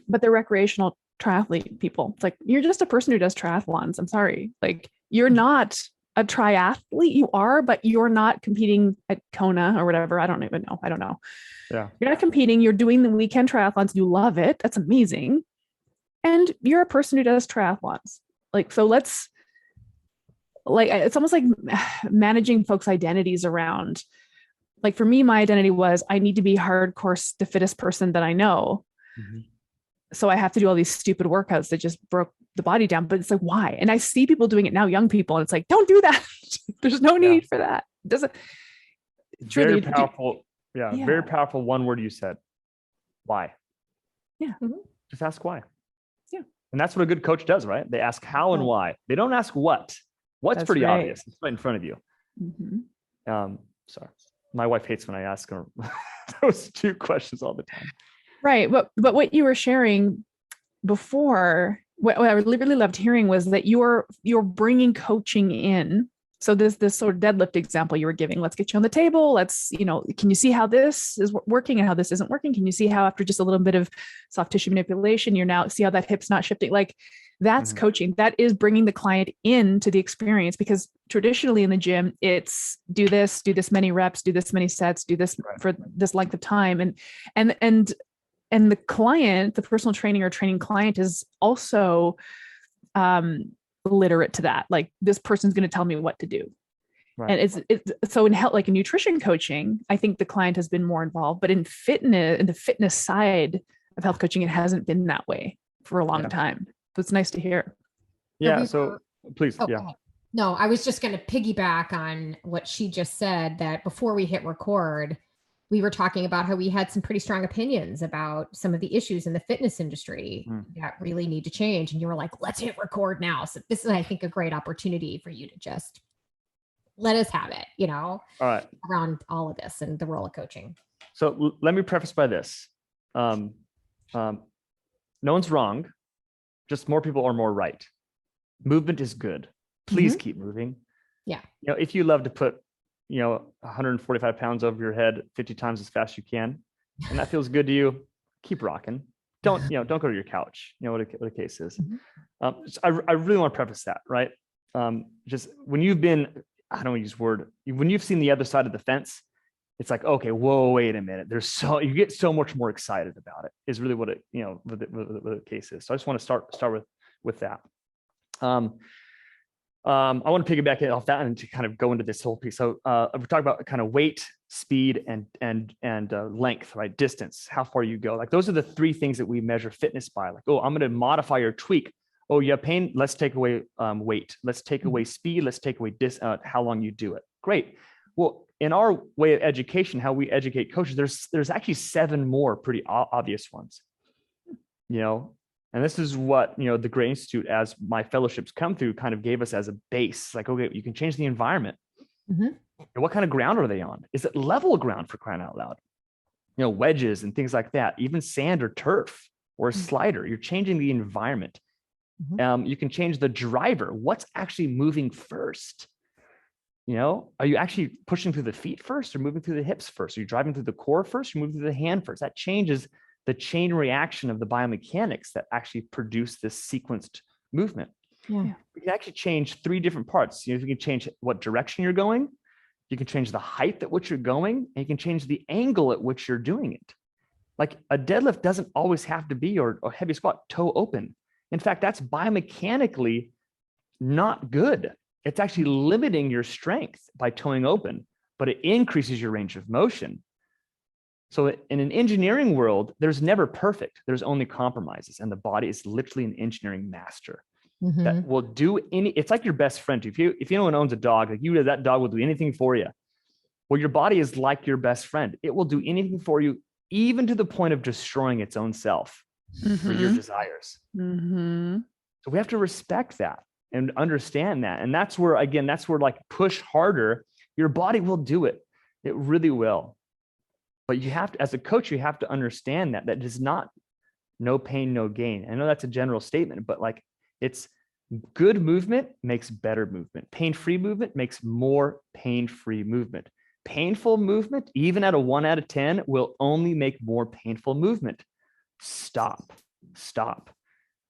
but they're recreational triathlete people. It's like, you're just a person who does triathlons. I'm sorry. Like, you're not a triathlete. You are, but you're not competing at Kona or whatever. I don't even know. I don't know. Yeah. You're not competing. You're doing the weekend triathlons. You love it. That's amazing. And you're a person who does triathlons. Like, so let's, like, it's almost like managing folks' identities around, like, for me, my identity was, I need to be hardcore, the fittest person that I know. Mm-hmm. So I have to do all these stupid workouts that just broke the body down. But it's like, why? And I see people doing it now, young people, and it's like, don't do that. There's no need for that. It doesn't. Very powerful. Yeah. Very powerful. One word you said. Why? Yeah. Mm-hmm. Just ask why. Yeah. And that's what a good coach does, right? They ask how and why. They don't ask what. What's pretty obvious. It's right in front of you. Mm-hmm. Sorry. My wife hates when I ask her those two questions all the time. Right. But what you were sharing before, what I really loved hearing was that you're bringing coaching in. So this sort of deadlift example you were giving, let's get you on the table. Let's, can you see how this is working and how this isn't working? Can you see how after just a little bit of soft tissue manipulation, you're now see how that hip's not shifting? Like, that's coaching. That is bringing the client into the experience, because traditionally in the gym, it's do this many reps, do this many sets, do this for this length of time. And the client, the personal training or training client, is also literate to that. Like, this person's going to tell me what to do. Right. And it's so in health, like in nutrition coaching, I think the client has been more involved, but in fitness, in the fitness side of health coaching, it hasn't been that way for a long time. So it's nice to hear. Yeah. So please. Yeah. No, I was just going to piggyback on what she just said, that before we hit record, we were talking about how we had some pretty strong opinions about some of the issues in the fitness industry that really need to change. And you were like, let's hit record now. So this is, I think, a great opportunity for you to just let us have it, all right, around all of this and the role of coaching. So let me preface by this. No one's wrong. Just more people are more right. Movement is good. Please keep moving. Yeah. If you love to put 145 pounds over your head 50 times as fast as you can, and that feels good to you, keep rocking. Don't go to your couch, what the case is. So I really want to preface that, right? Just when you've been, I don't use word, when you've seen the other side of the fence, it's like, okay, whoa, wait a minute. You get so much more excited about it, is really what what the case is. So I just want to start with that. I want to piggyback it off that and to kind of go into this whole piece. So we're talking about kind of weight, speed, and length, right? Distance, how far you go. Like those are the three things that we measure fitness by. Like, oh, I'm going to modify or tweak. Oh, you have pain. Let's take away weight. Let's take away speed. Let's take away how long you do it. Great. Well, in our way of education, how we educate coaches, there's actually 7 more pretty obvious ones. And this is what, the Gray Institute, as my fellowships come through, kind of gave us as a base. Like, okay, you can change the environment. And what kind of ground are they on? Is it level ground, for crying out loud? Wedges and things like that, even sand or turf or a slider. You're changing the environment. You can change the driver. What's actually moving first? Are you actually pushing through the feet first or moving through the hips first? Are you driving through the core first or moving through the hand first? That changes the chain reaction of the biomechanics that actually produce this sequenced movement. You can actually change 3 different parts. You can change what direction you're going. You can change the height at which you're going, and you can change the angle at which you're doing it. Like a deadlift doesn't always have to be, or heavy squat, toe open. In fact, that's biomechanically not good. It's actually limiting your strength by toeing open, but it increases your range of motion. So in an engineering world, there's never perfect. There's only compromises, and the body is literally an engineering master that will do it's like your best friend. If anyone owns a dog, like that dog will do anything for you. Well, your body is like your best friend. It will do anything for you, even to the point of destroying its own self for your desires. So we have to respect that and understand that. And that's where like push harder, your body will do it. It really will. But you have to, as a coach, you have to understand that is not no pain, no gain. I know that's a general statement, but like it's good movement makes better movement. Pain-free movement makes more pain-free movement. Painful movement, even at a 1 out of 10, will only make more painful movement. Stop.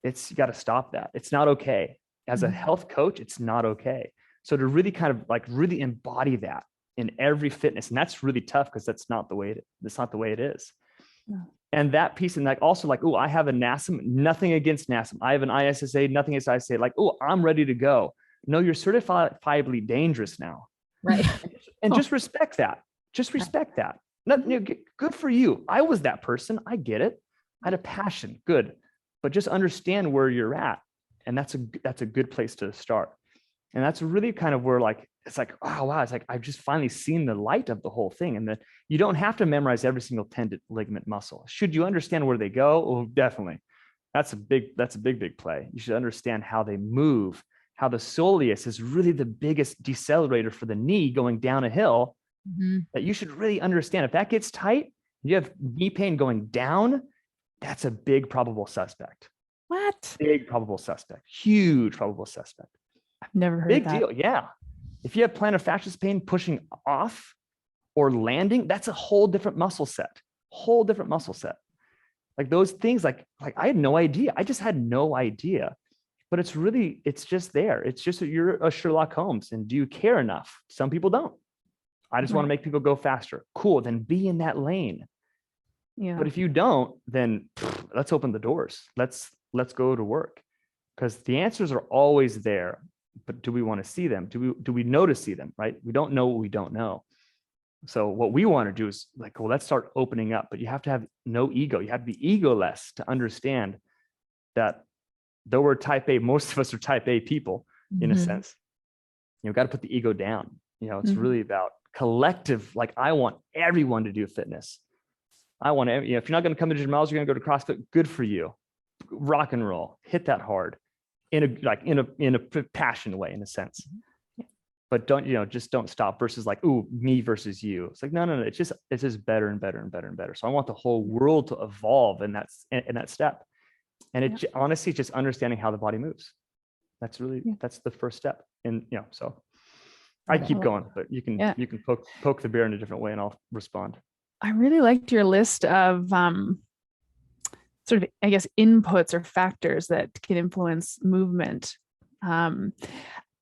You got to stop that. It's not okay. As a health coach, it's not okay. So to really kind of like really embody that in every fitness, and that's really tough because that's not the way it is. And that piece, and like also like, oh, I have a NASM, nothing against NASM. I have an ISSA, nothing against ISSA. Like, oh, I'm ready to go. No, you're certifiably dangerous now. Right. And just respect that. Just respect that. Good for you. I was that person. I get it. I had a passion. Good. But just understand where you're at. And that's a good place to start. And that's really kind of where like, it's like, oh, wow. It's like, I've just finally seen the light of the whole thing. And that you don't have to memorize every single tendon, ligament, muscle. Should you understand where they go? Oh, definitely. That's a big play. You should understand how they move, how the soleus is really the biggest decelerator for the knee going down a hill, that you should really understand. If that gets tight, you have knee pain going down, that's a big probable suspect. What? Big probable suspect. Huge probable suspect. I've never heard Big that. deal. Yeah. If you have plantar fasciitis pain pushing off or landing, that's a whole different muscle set. Like those things, like I had no idea. I just had no idea. But it's just there. It's just that you're a Sherlock Holmes. And do you care enough? Some people don't. I just want to make people go faster. Cool. Then be in that lane. Yeah. But if you don't, then let's open the doors. Let's go to work, because the answers are always there. But do we want to see them? Do we know to see them? Right? We don't know what we don't know. So what we want to do is like, well, let's start opening up. But you have to have no ego. You have to be egoless to understand that though we're type A, most of us are type A people in a sense. Got to put the ego down. It's really about collective. Like I want everyone to do fitness. I want to, if you're not going to come to Gymnazo, you're going to go to CrossFit. Good for you. Rock and roll. Hit that hard in a passion way, in a sense. But just don't stop versus like, ooh, me versus you. It's like, no. It's just better and better and better and better. So I want the whole world to evolve in that step. And honestly, just understanding how the body moves. That's really, that's the first step. And, so I keep going, but you can Yeah. poke the bear in a different way and I'll respond. I really liked your list of sort of, I guess, inputs or factors that can influence movement. And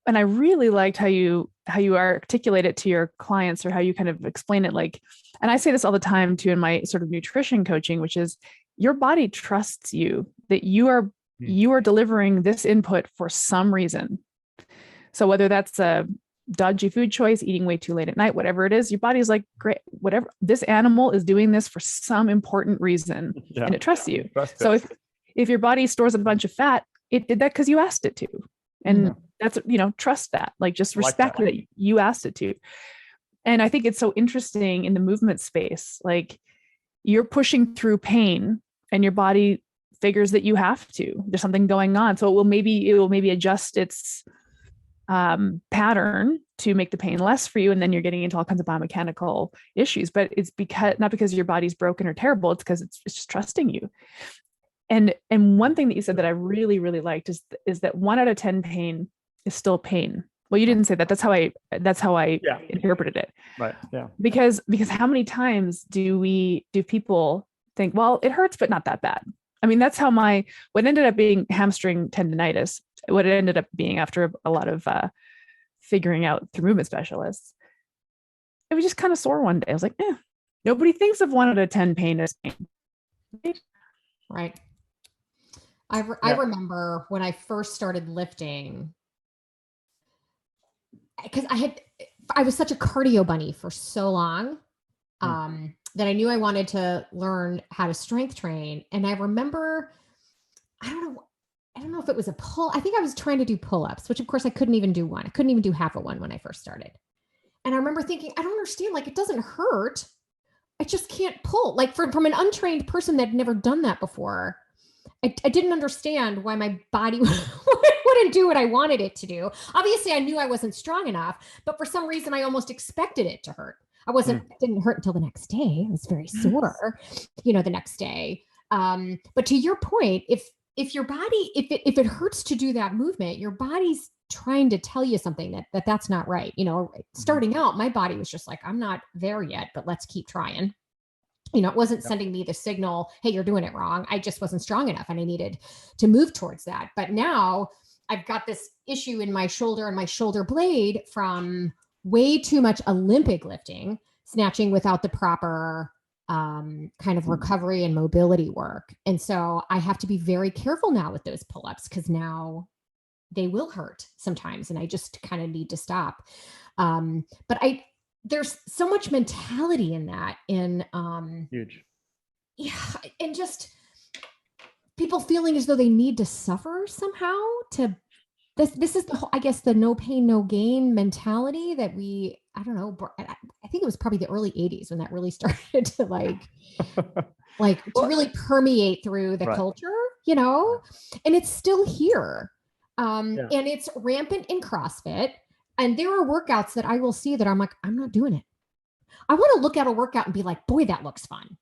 I really liked how you articulate it to your clients, or how you kind of explain it. Like, and I say this all the time too in my sort of nutrition coaching, which is your body trusts you that you are delivering this input for some reason. So whether that's a dodgy food choice, eating way too late at night, whatever it is, your body's like, great, whatever, this animal is doing this for some important reason, and it trusts you. So if your body stores a bunch of fat, it did that because you asked it to. And that's, trust that, like, just respect that you asked it to. And I think it's so interesting in the movement space, like, you're pushing through pain and your body figures that you have to, there's something going on. So it will maybe adjust its pattern to make the pain less for you. And then you're getting into all kinds of biomechanical issues, but it's not because your body's broken or terrible. It's because it's just trusting you. And one thing that you said that I really, really liked is that 1 out of 10 pain is still pain. Well, you didn't say that. That's how I interpreted it. Right. Yeah. Because how many times do people think, well, it hurts, but not that bad. I mean, that's how what ended up being hamstring tendonitis, what it ended up being after a lot of figuring out through movement specialists, it was just kind of sore one day. I was like, nobody thinks of 1 out of 10 pain as pain. Right. I remember when I first started lifting, because I was such a cardio bunny for so long, that I knew I wanted to learn how to strength train. And I remember, I don't know if it was I think I was trying to do pull-ups, which of course I couldn't even do one. I couldn't even do half of one when I first started. And I remember thinking, I don't understand, like, it doesn't hurt. I just can't pull. Like, from an untrained person that had never done that before, I didn't understand why my body wouldn't do what I wanted it to do. Obviously, I knew I wasn't strong enough, but for some reason, I almost expected it to hurt. It didn't hurt until the next day. I was very sore, the next day. But to your point, if your body, if it hurts to do that movement, your body's trying to tell you something that's not right. Starting out, my body was just like, I'm not there yet, but let's keep trying. It wasn't sending me the signal, hey, you're doing it wrong. I just wasn't strong enough and I needed to move towards that. But now I've got this issue in my shoulder and my shoulder blade from way too much Olympic lifting, snatching without the proper kind of recovery and mobility work. And so I have to be very careful now with those pull-ups, because now they will hurt sometimes and I just kind of need to stop. But there's so much mentality in that, huge. Yeah. And just people feeling as though they need to suffer somehow to this is the whole, I guess, the no pain, no gain mentality that I don't know. I think it was probably the early 80s when that really started to to really permeate through the culture, and it's still here. And it's rampant in CrossFit. And there are workouts that I will see that I'm like, I'm not doing it. I want to look at a workout and be like, boy, that looks fun.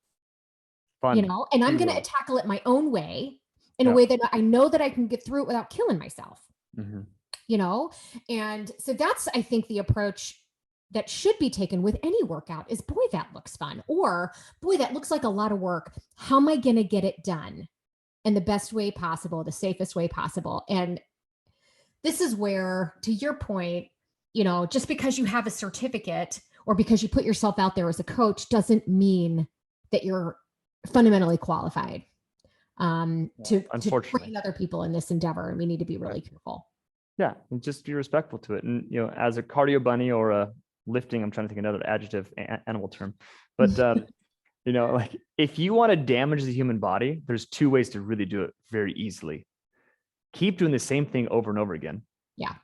And I'm going to tackle it my own way, in a way that I know that I can get through it without killing myself. And so that's, I think, the approach that should be taken with any workout is, boy, that looks fun. Or, boy, that looks like a lot of work. How am I going to get it done in the best way possible, the safest way possible? And this is where, to your point, just because you have a certificate or because you put yourself out there as a coach doesn't mean that you're fundamentally qualified to train other people in this endeavor. And we need to be really careful. Yeah. And just be respectful to it. And, as a cardio bunny or a lifting, I'm trying to think of another adjective, animal term, but, like, if you want to damage the human body, there's 2 ways to really do it very easily. Keep doing the same thing over and over again. Yeah.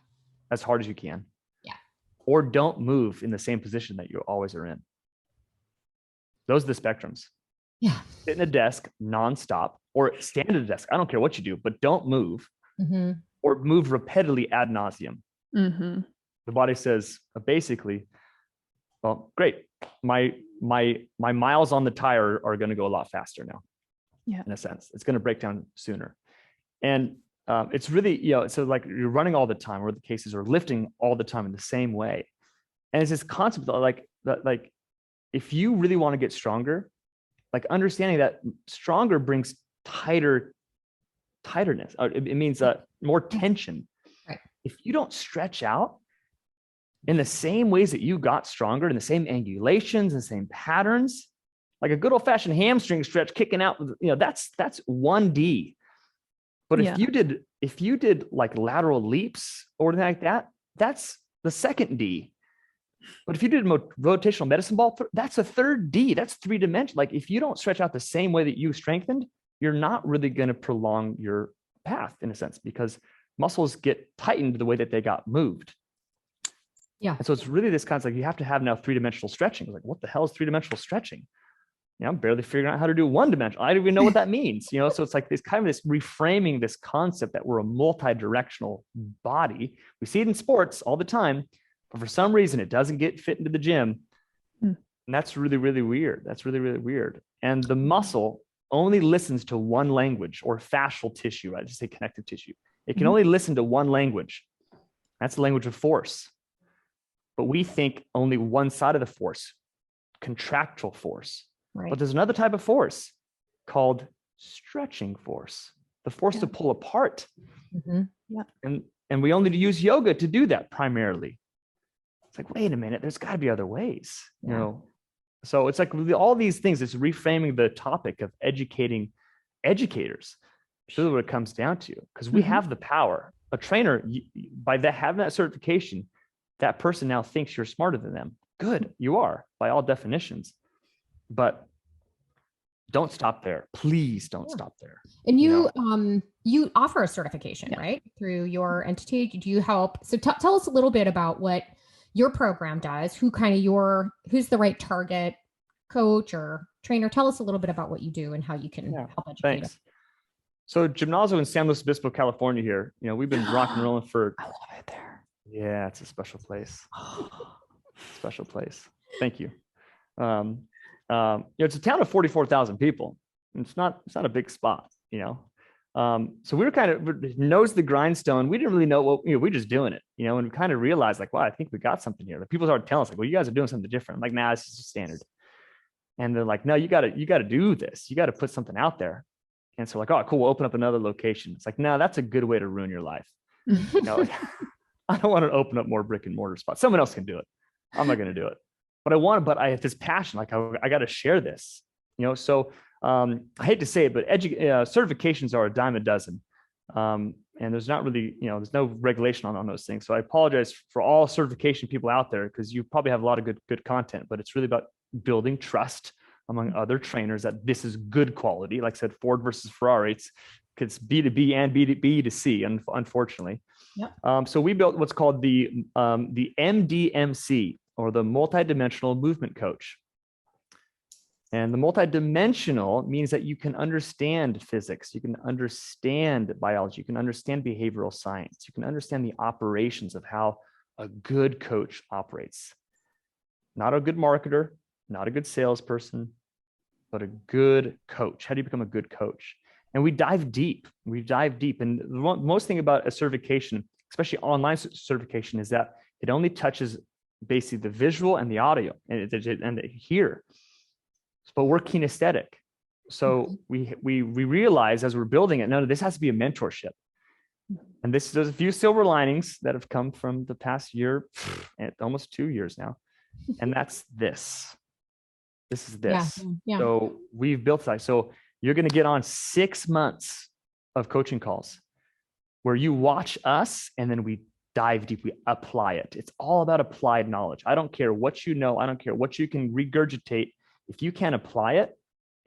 As hard as you can. Yeah. Or don't move in the same position that you always are in. Those are the spectrums. Yeah. Sit in a desk nonstop, or stand at a desk. I don't care what you do, but don't move, or move repetitively ad nauseum. The body says, basically, well, great. My miles on the tire are going to go a lot faster now. Yeah. In a sense, it's going to break down sooner. And it's really, so like you're running all the time, or the cases are lifting all the time in the same way. And it's this concept of like, if you really want to get stronger, like understanding that stronger brings tighterness. It means more tension. Right. If you don't stretch out in the same ways that you got stronger, in the same angulations and same patterns, like a good old fashioned hamstring stretch kicking out, that's 1D. But Yeah. if you did like lateral leaps or anything like that, that's the second D. But if you did rotational medicine ball, that's a third D. That's 3-dimensional. Like if you don't stretch out the same way that you strengthened, you're not really going to prolong your path in a sense, because muscles get tightened the way that they got moved. Yeah. And so it's really this concept, like you have to have now 3-dimensional stretching. Like, what the hell is 3-dimensional stretching? I'm barely figuring out how to do 1-dimensional. I don't even know what that means, So it's like this kind of this reframing this concept that we're a multi-directional body. We see it in sports all the time, but for some reason it doesn't get fit into the gym. And that's really, really weird. That's really, really weird. And the muscle only listens to one language, or fascial tissue, right? Just say connective tissue. It can only listen to one language. That's the language of force. But we think only one side of the force, contractual force. Right. But there's another type of force called stretching force, the force to pull apart. Yeah. And we only use yoga to do that primarily. It's like, wait a minute, there's got to be other ways, So it's like all these things, it's reframing the topic of educating educators. It's really what it comes down to, because we have the power. A trainer, by having that certification, that person now thinks you're smarter than them. Good, you are by all definitions. But don't stop there. Please don't stop there. And you offer a certification, right? Through your entity. Do you help? So tell us a little bit about what your program does, who's the right target coach or trainer. Tell us a little bit about what you do and how you can help educate. Thanks. So Gymnazo in San Luis Obispo, California here, we've been rock and rolling for. I love it there. Yeah, it's a special place. Special place. Thank you. It's a town of 44,000 people. It's not a big spot, So we were kind of nose to the grindstone. We didn't really know what, we're just doing it, and we kind of realized like, wow, I think we got something here. Like people started telling us like, well, you guys are doing something different. I'm like, nah, it's just standard. And they're like, no, you got to do this. You got to put something out there. And so like, oh, cool, we'll open up another location. It's like, no, that's a good way to ruin your life. I don't want to open up more brick and mortar spots. Someone else can do it. I'm not going to do it. But I have this passion. Like I got to share this, So I hate to say it, but certifications are a dime a dozen, and there's not really, there's no regulation on those things. So I apologize for all certification people out there, because you probably have a lot of good content. But it's really about building trust among other trainers that this is good quality. Like I said, Ford versus Ferrari. It's B2B and B2C, unfortunately. Yep. So we built what's called the MDMC, or the multidimensional movement coach. And the multidimensional means that you can understand physics, you can understand biology, you can understand behavioral science, you can understand the operations of how a good coach operates. Not a good marketer, not a good salesperson, but a good coach. How do you become a good coach? And we dive deep. And the most thing about a certification, especially online certification, is that it only touches basically the visual and the audio and the hear. But we're kinesthetic. So we realize as we're building it, no, this has to be a mentorship. And there's a few silver linings that have come from the past year, almost 2 years now. And that's this. This is this. Yeah. So we've built that. So you're going to get on 6 months of coaching calls where you watch us and then we dive deep, we apply it. It's all about applied knowledge. I don't care what you know. I don't care what you can regurgitate. If you can't apply it,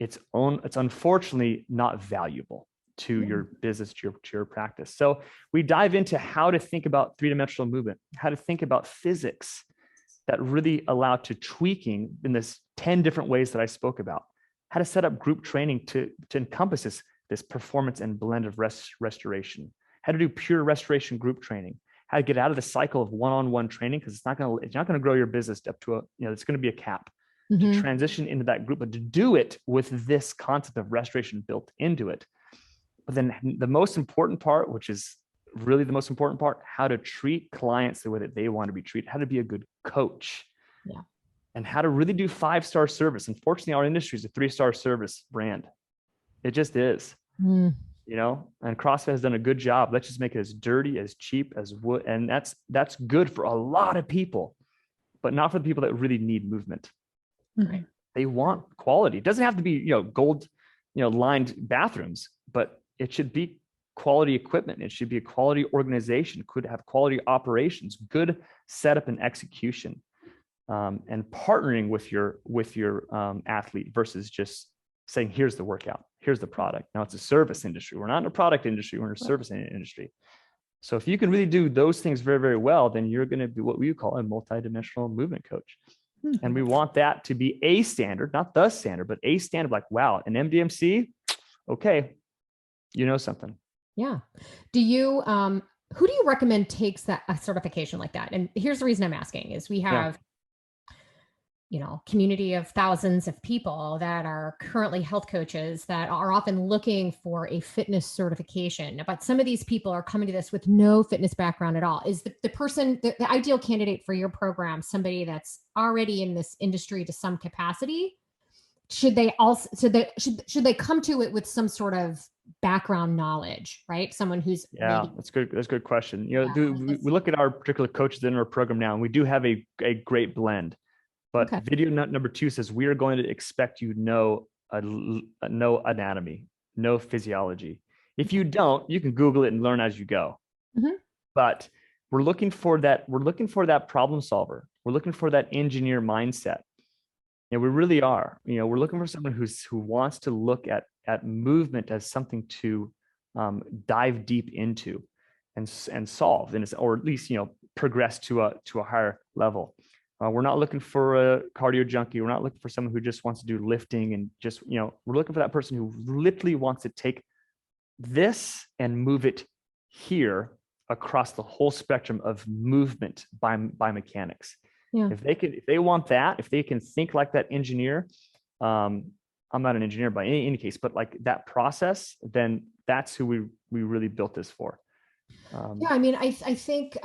it's unfortunately not valuable to your business, to your practice. So we dive into how to think about three-dimensional movement, how to think about physics that really allow to tweaking in this 10 different ways that I spoke about, how to set up group training to encompass this performance and blend of restoration, how to do pure restoration group training, how to get out of the cycle of one-on-one training, because it's not going to grow your business up to it's going to be a cap. To transition into that group, but to do it with this concept of restoration built into it. But then the most important part, which is really the most important part, how to treat clients the way that they want to be treated, how to be a good coach. Yeah. And how to really do 5-star service. Unfortunately, our industry is a 3-star service brand. It just is, and CrossFit has done a good job. Let's just make it as dirty, as cheap as wood. And that's good for a lot of people, but not for the people that really need movement. Right. They want quality. It doesn't have to be, gold, lined bathrooms, but it should be quality equipment. It should be a quality organization, could have quality operations, good setup and execution. And partnering with your athlete versus just saying, here's the workout, here's the product. Now it's a service industry. We're not in a product industry, we're in a service industry. So if you can really do those things very, very well, then you're going to be what we call a multidimensional movement coach. And we want that to be a standard, not the standard, but a standard. Like, wow, an MDMC, okay, something. Yeah. Do you, who do you recommend takes a certification like that? And here's the reason I'm asking is we have, community of thousands of people that are currently health coaches that are often looking for a fitness certification. But some of these people are coming to this with no fitness background at all. Is the person, the ideal candidate for your program, somebody that's already in this industry to some capacity? Should they also, should they come to it with some sort of background knowledge, right? Someone who's that's good. That's a good question. We look at our particular coaches in our program now, and we do have a great blend. But video number 2 says we are going to expect you know anatomy, know physiology. If you don't, you can Google it and learn as you go. But we're looking for that. We're looking for that problem solver. We're looking for that engineer mindset. We really are. We're looking for someone who wants to look at movement as something to dive deep into and solve, or at least progress to a higher level. We're not looking for a cardio junkie. We're not looking for someone who just wants to do lifting and just, we're looking for that person who literally wants to take this and move it here across the whole spectrum of movement by mechanics. Yeah. If they want that, if they can think like that engineer, I'm not an engineer by any case, but like that process, then that's who we really built this for. I think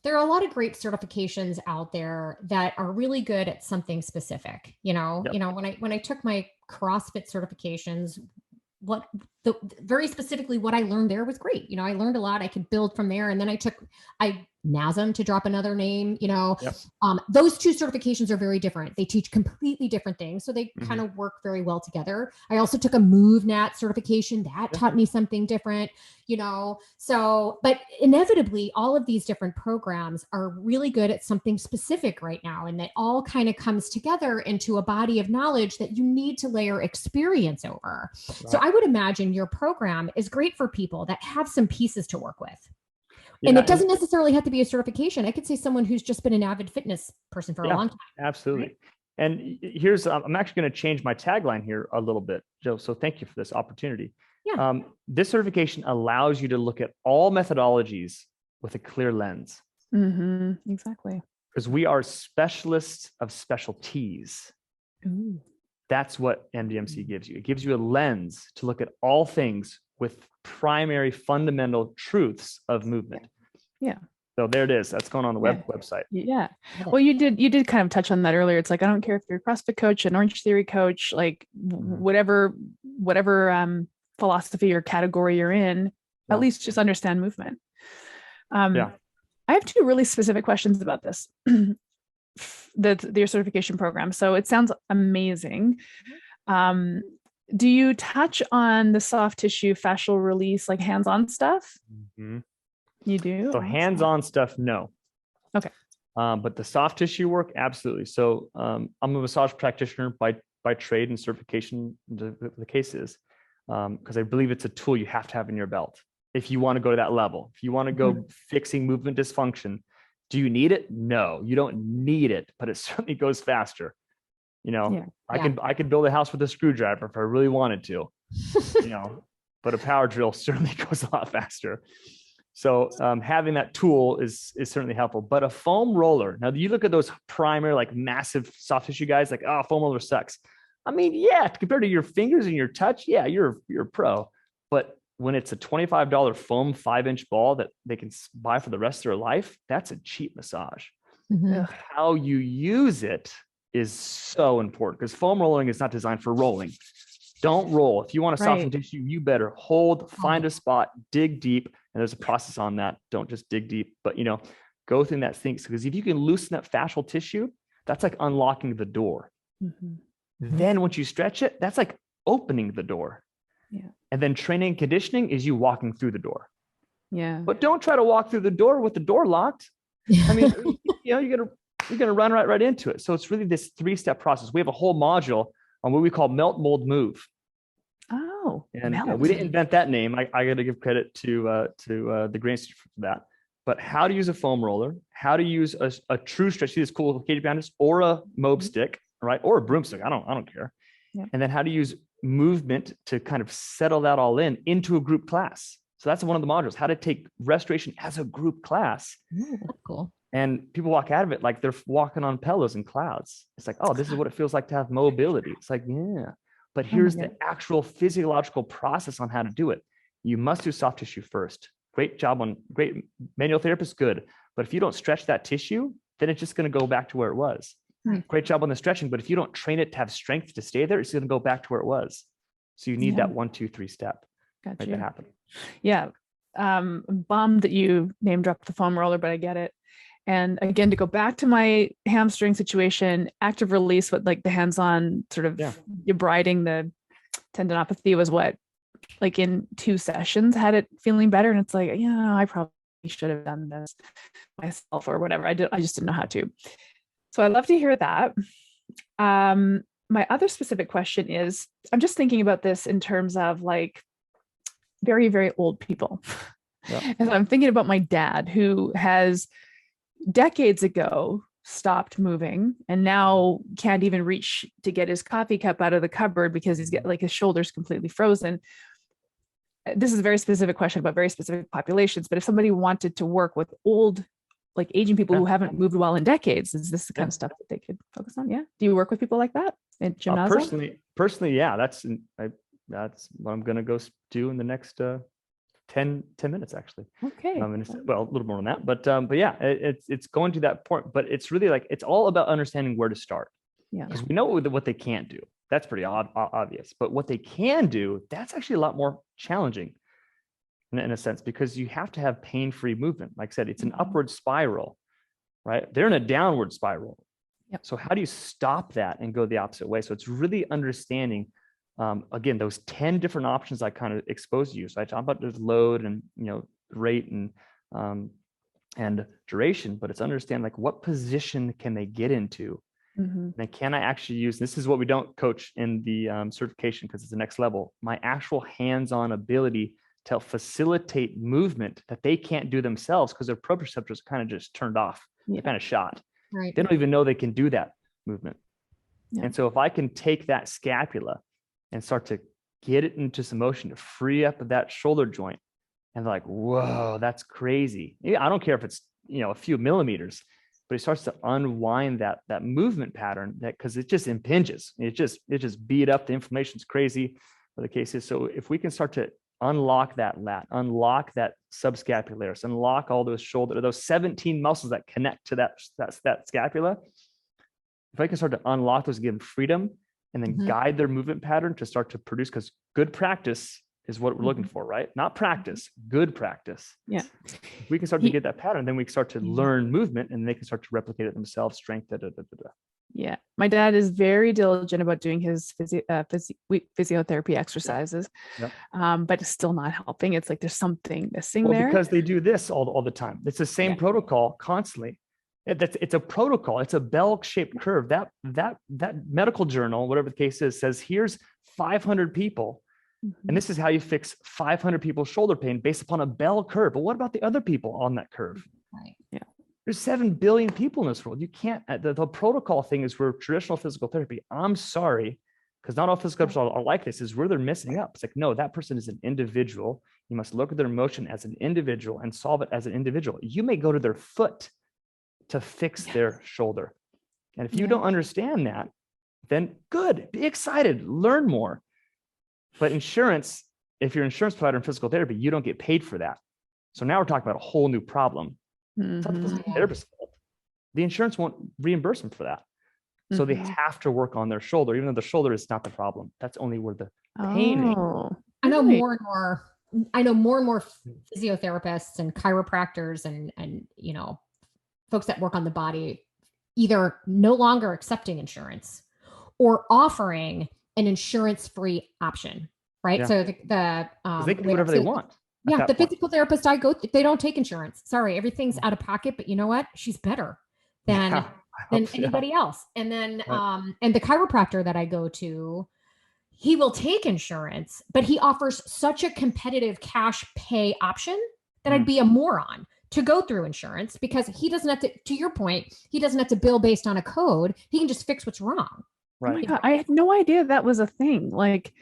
there are a lot of great certifications out there that are really good at something specific. When I took my CrossFit certifications, very specifically what I learned there was great. I learned a lot. I could build from there, and then I NASM, to drop another name. Those 2 certifications are very different. They teach completely different things, so they kind of work very well together. I also took a MoveNat certification that taught me something different. But inevitably, all of these different programs are really good at something specific right now, and that all kind of comes together into a body of knowledge that you need to layer experience over. Right. So I would imagine your program is great for people that have some pieces to work with. And it doesn't necessarily have to be a certification. I could say someone who's just been an avid fitness person for a long time. Absolutely. Right? And here's, I'm actually going to change my tagline here a little bit, Joe. So thank you for this opportunity. Yeah. This certification allows you to look at all methodologies with a clear lens. Exactly. Because we are specialists of specialties. Ooh. That's what MDMC gives you. It gives you a lens to look at all things with primary fundamental truths of movement. Yeah. So there it is. That's going on the website. Yeah. Well, you did kind of touch on that earlier. It's like, I don't care if you're a CrossFit coach, an Orange Theory coach, like whatever philosophy or category you're in, at least just understand movement. I have 2 really specific questions about this, your certification program. So it sounds amazing. Do you touch on the soft tissue fascial release, like hands-on stuff? You do? So hands-on stuff, no. Okay. But the soft tissue work, absolutely. So I'm a massage practitioner by trade and certification, the case is, because I believe it's a tool you have to have in your belt if you want to go to that level. If you want to go fixing movement dysfunction, do you need it? No, you don't need it, but it certainly goes faster. I could build a house with a screwdriver if I really wanted to, but a power drill certainly goes a lot faster. So having that tool is certainly helpful. But a foam roller, now you look at those primary, like massive soft tissue guys, like, oh, foam roller sucks. I mean, yeah, compared to your fingers and your touch, yeah, you're a pro. But when it's a $25 foam 5-inch ball that they can buy for the rest of their life, that's a cheap massage. Mhm. How you use it is so important, because foam rolling is not designed for rolling. Don't roll. If you want to soften tissue, you better hold, find a spot, dig deep. And there's a process on that. Don't just dig deep, but go through that thing. Because if you can loosen that fascial tissue, that's like unlocking the door. Mm-hmm. Then once you stretch it, that's like opening the door. Yeah. And then training and conditioning is you walking through the door. Yeah. But don't try to walk through the door with the door locked. I mean, you're gonna run right into it. So it's really this 3-step process. We have a whole module on what we call melt, mold, move. Oh, And we didn't invent that name. I got to give credit to the Grain Institute for that. But how to use a foam roller, how to use a true stretch. See this cool cage bandage, or a mob stick, right? Or a broomstick. I don't care. Yeah. And then how to use movement to kind of settle that all into a group class. So that's one of the modules, how to take restoration as a group class. Ooh, cool. And people walk out of it like they're walking on pillows in clouds. It's like, oh, this is what it feels like to have mobility. It's like, yeah. But here's the actual physiological process on how to do it. You must do soft tissue first. Great manual therapist, good. But if you don't stretch that tissue, then it's just going to go back to where it was. Right. Great job on the stretching. But if you don't train it to have strength to stay there, it's going to go back to where it was. So you need that 1, 2, 3 step. Gotcha. Make that happen. Yeah. Bummed that you name dropped the foam roller, but I get it. And again, to go back to my hamstring situation, active release, what like the hands-on sort of debriding the tendinopathy was what, like in 2 sessions, had it feeling better. And it's like, I probably should have done this myself or whatever. I just didn't know how to. So I love to hear that. My other specific question is, I'm just thinking about this in terms of like very, very old people. Yeah. And I'm thinking about my dad, who has decades ago stopped moving and now can't even reach to get his coffee cup out of the cupboard because he's got like his shoulders completely frozen. This is a very specific question about very specific populations, but if somebody wanted to work with old, like aging people who haven't moved well in decades, is this the kind of stuff that they could focus on? Yeah. Do you work with people like that in Gymnazo? Personally, yeah, that's what I'm going to go do in the next 10 minutes, actually. Okay. Well, a little more on that, but yeah, it's going to that point, but it's really like, it's all about understanding where to start. Yeah. Because we know what they can't do. That's pretty obvious, but what they can do, that's actually a lot more challenging in a sense, because you have to have pain-free movement. Like I said, it's an upward spiral, right? They're in a downward spiral. Yep. So how do you stop that and go the opposite way? So it's really understanding, again, those 10 different options I kind of exposed to you. So I talk about the load and, rate and duration, but it's understand like what position can they get into? Mm-hmm. Then can I actually use, this is what we don't coach in the certification because it's the next level, my actual hands-on ability to help facilitate movement that they can't do themselves because their proprioceptors are kind of just turned off. They're kind of shot. Right. They don't even know they can do that movement. Yeah. And so if I can take that scapula and start to get it into some motion to free up that shoulder joint, and they're like, whoa, that's crazy. I don't care if it's, a few millimeters, but it starts to unwind that movement pattern because it just impinges. It just beat up. The inflammation's crazy, for the case is. So if we can start to unlock that lat, unlock that subscapularis, unlock all those those 17 muscles that connect to that scapula. If I can start to unlock those, give them freedom, and then guide their movement pattern to start to produce, because good practice is what we're looking for, right? Not practice, good practice. Yeah. If we can start to get that pattern, then we can start to learn movement and they can start to replicate it themselves, strength, Yeah. My dad is very diligent about doing his physiotherapy exercises, but it's still not helping. It's like there's something missing there. Because they do this all the time. It's the same protocol constantly. It's a protocol. It's a bell-shaped curve. That medical journal, whatever the case is, says here's 500 people. And this is how you fix 500 people's shoulder pain based upon a bell curve. But what about the other people on that curve? Right. Yeah. There's 7 billion people in this world. You can't, the protocol thing is where traditional physical therapy, I'm sorry, because not all physical therapists are like this, is where they're messing up. It's like, no, that person is an individual. You must look at their motion as an individual and solve it as an individual. You may go to their foot to fix their shoulder. And if you don't understand that, then good, be excited, learn more. But insurance if you're an insurance provider in physical therapy, you don't get paid for that. So now we're talking about a whole new problem. It's not the physical therapist's fault. The insurance won't reimburse them for that. So they have to work on their shoulder, even though the shoulder is not the problem. That's only where the pain is. I know more and more physiotherapists and chiropractors and you know, folks that work on the body either no longer accepting insurance or offering an insurance-free option, right? Yeah. So the they can do whatever they want. Yeah, the physical therapist I go to, they don't take insurance. Sorry, everything's out of pocket, but you know what? She's better than anybody else. And then and the chiropractor that I go to, he will take insurance, but he offers such a competitive cash pay option that I'd be a moron to go through insurance, because he doesn't have to your point, he doesn't have to bill based on a code. He can just fix what's wrong. Right. Oh my God, I had no idea that was a thing. Like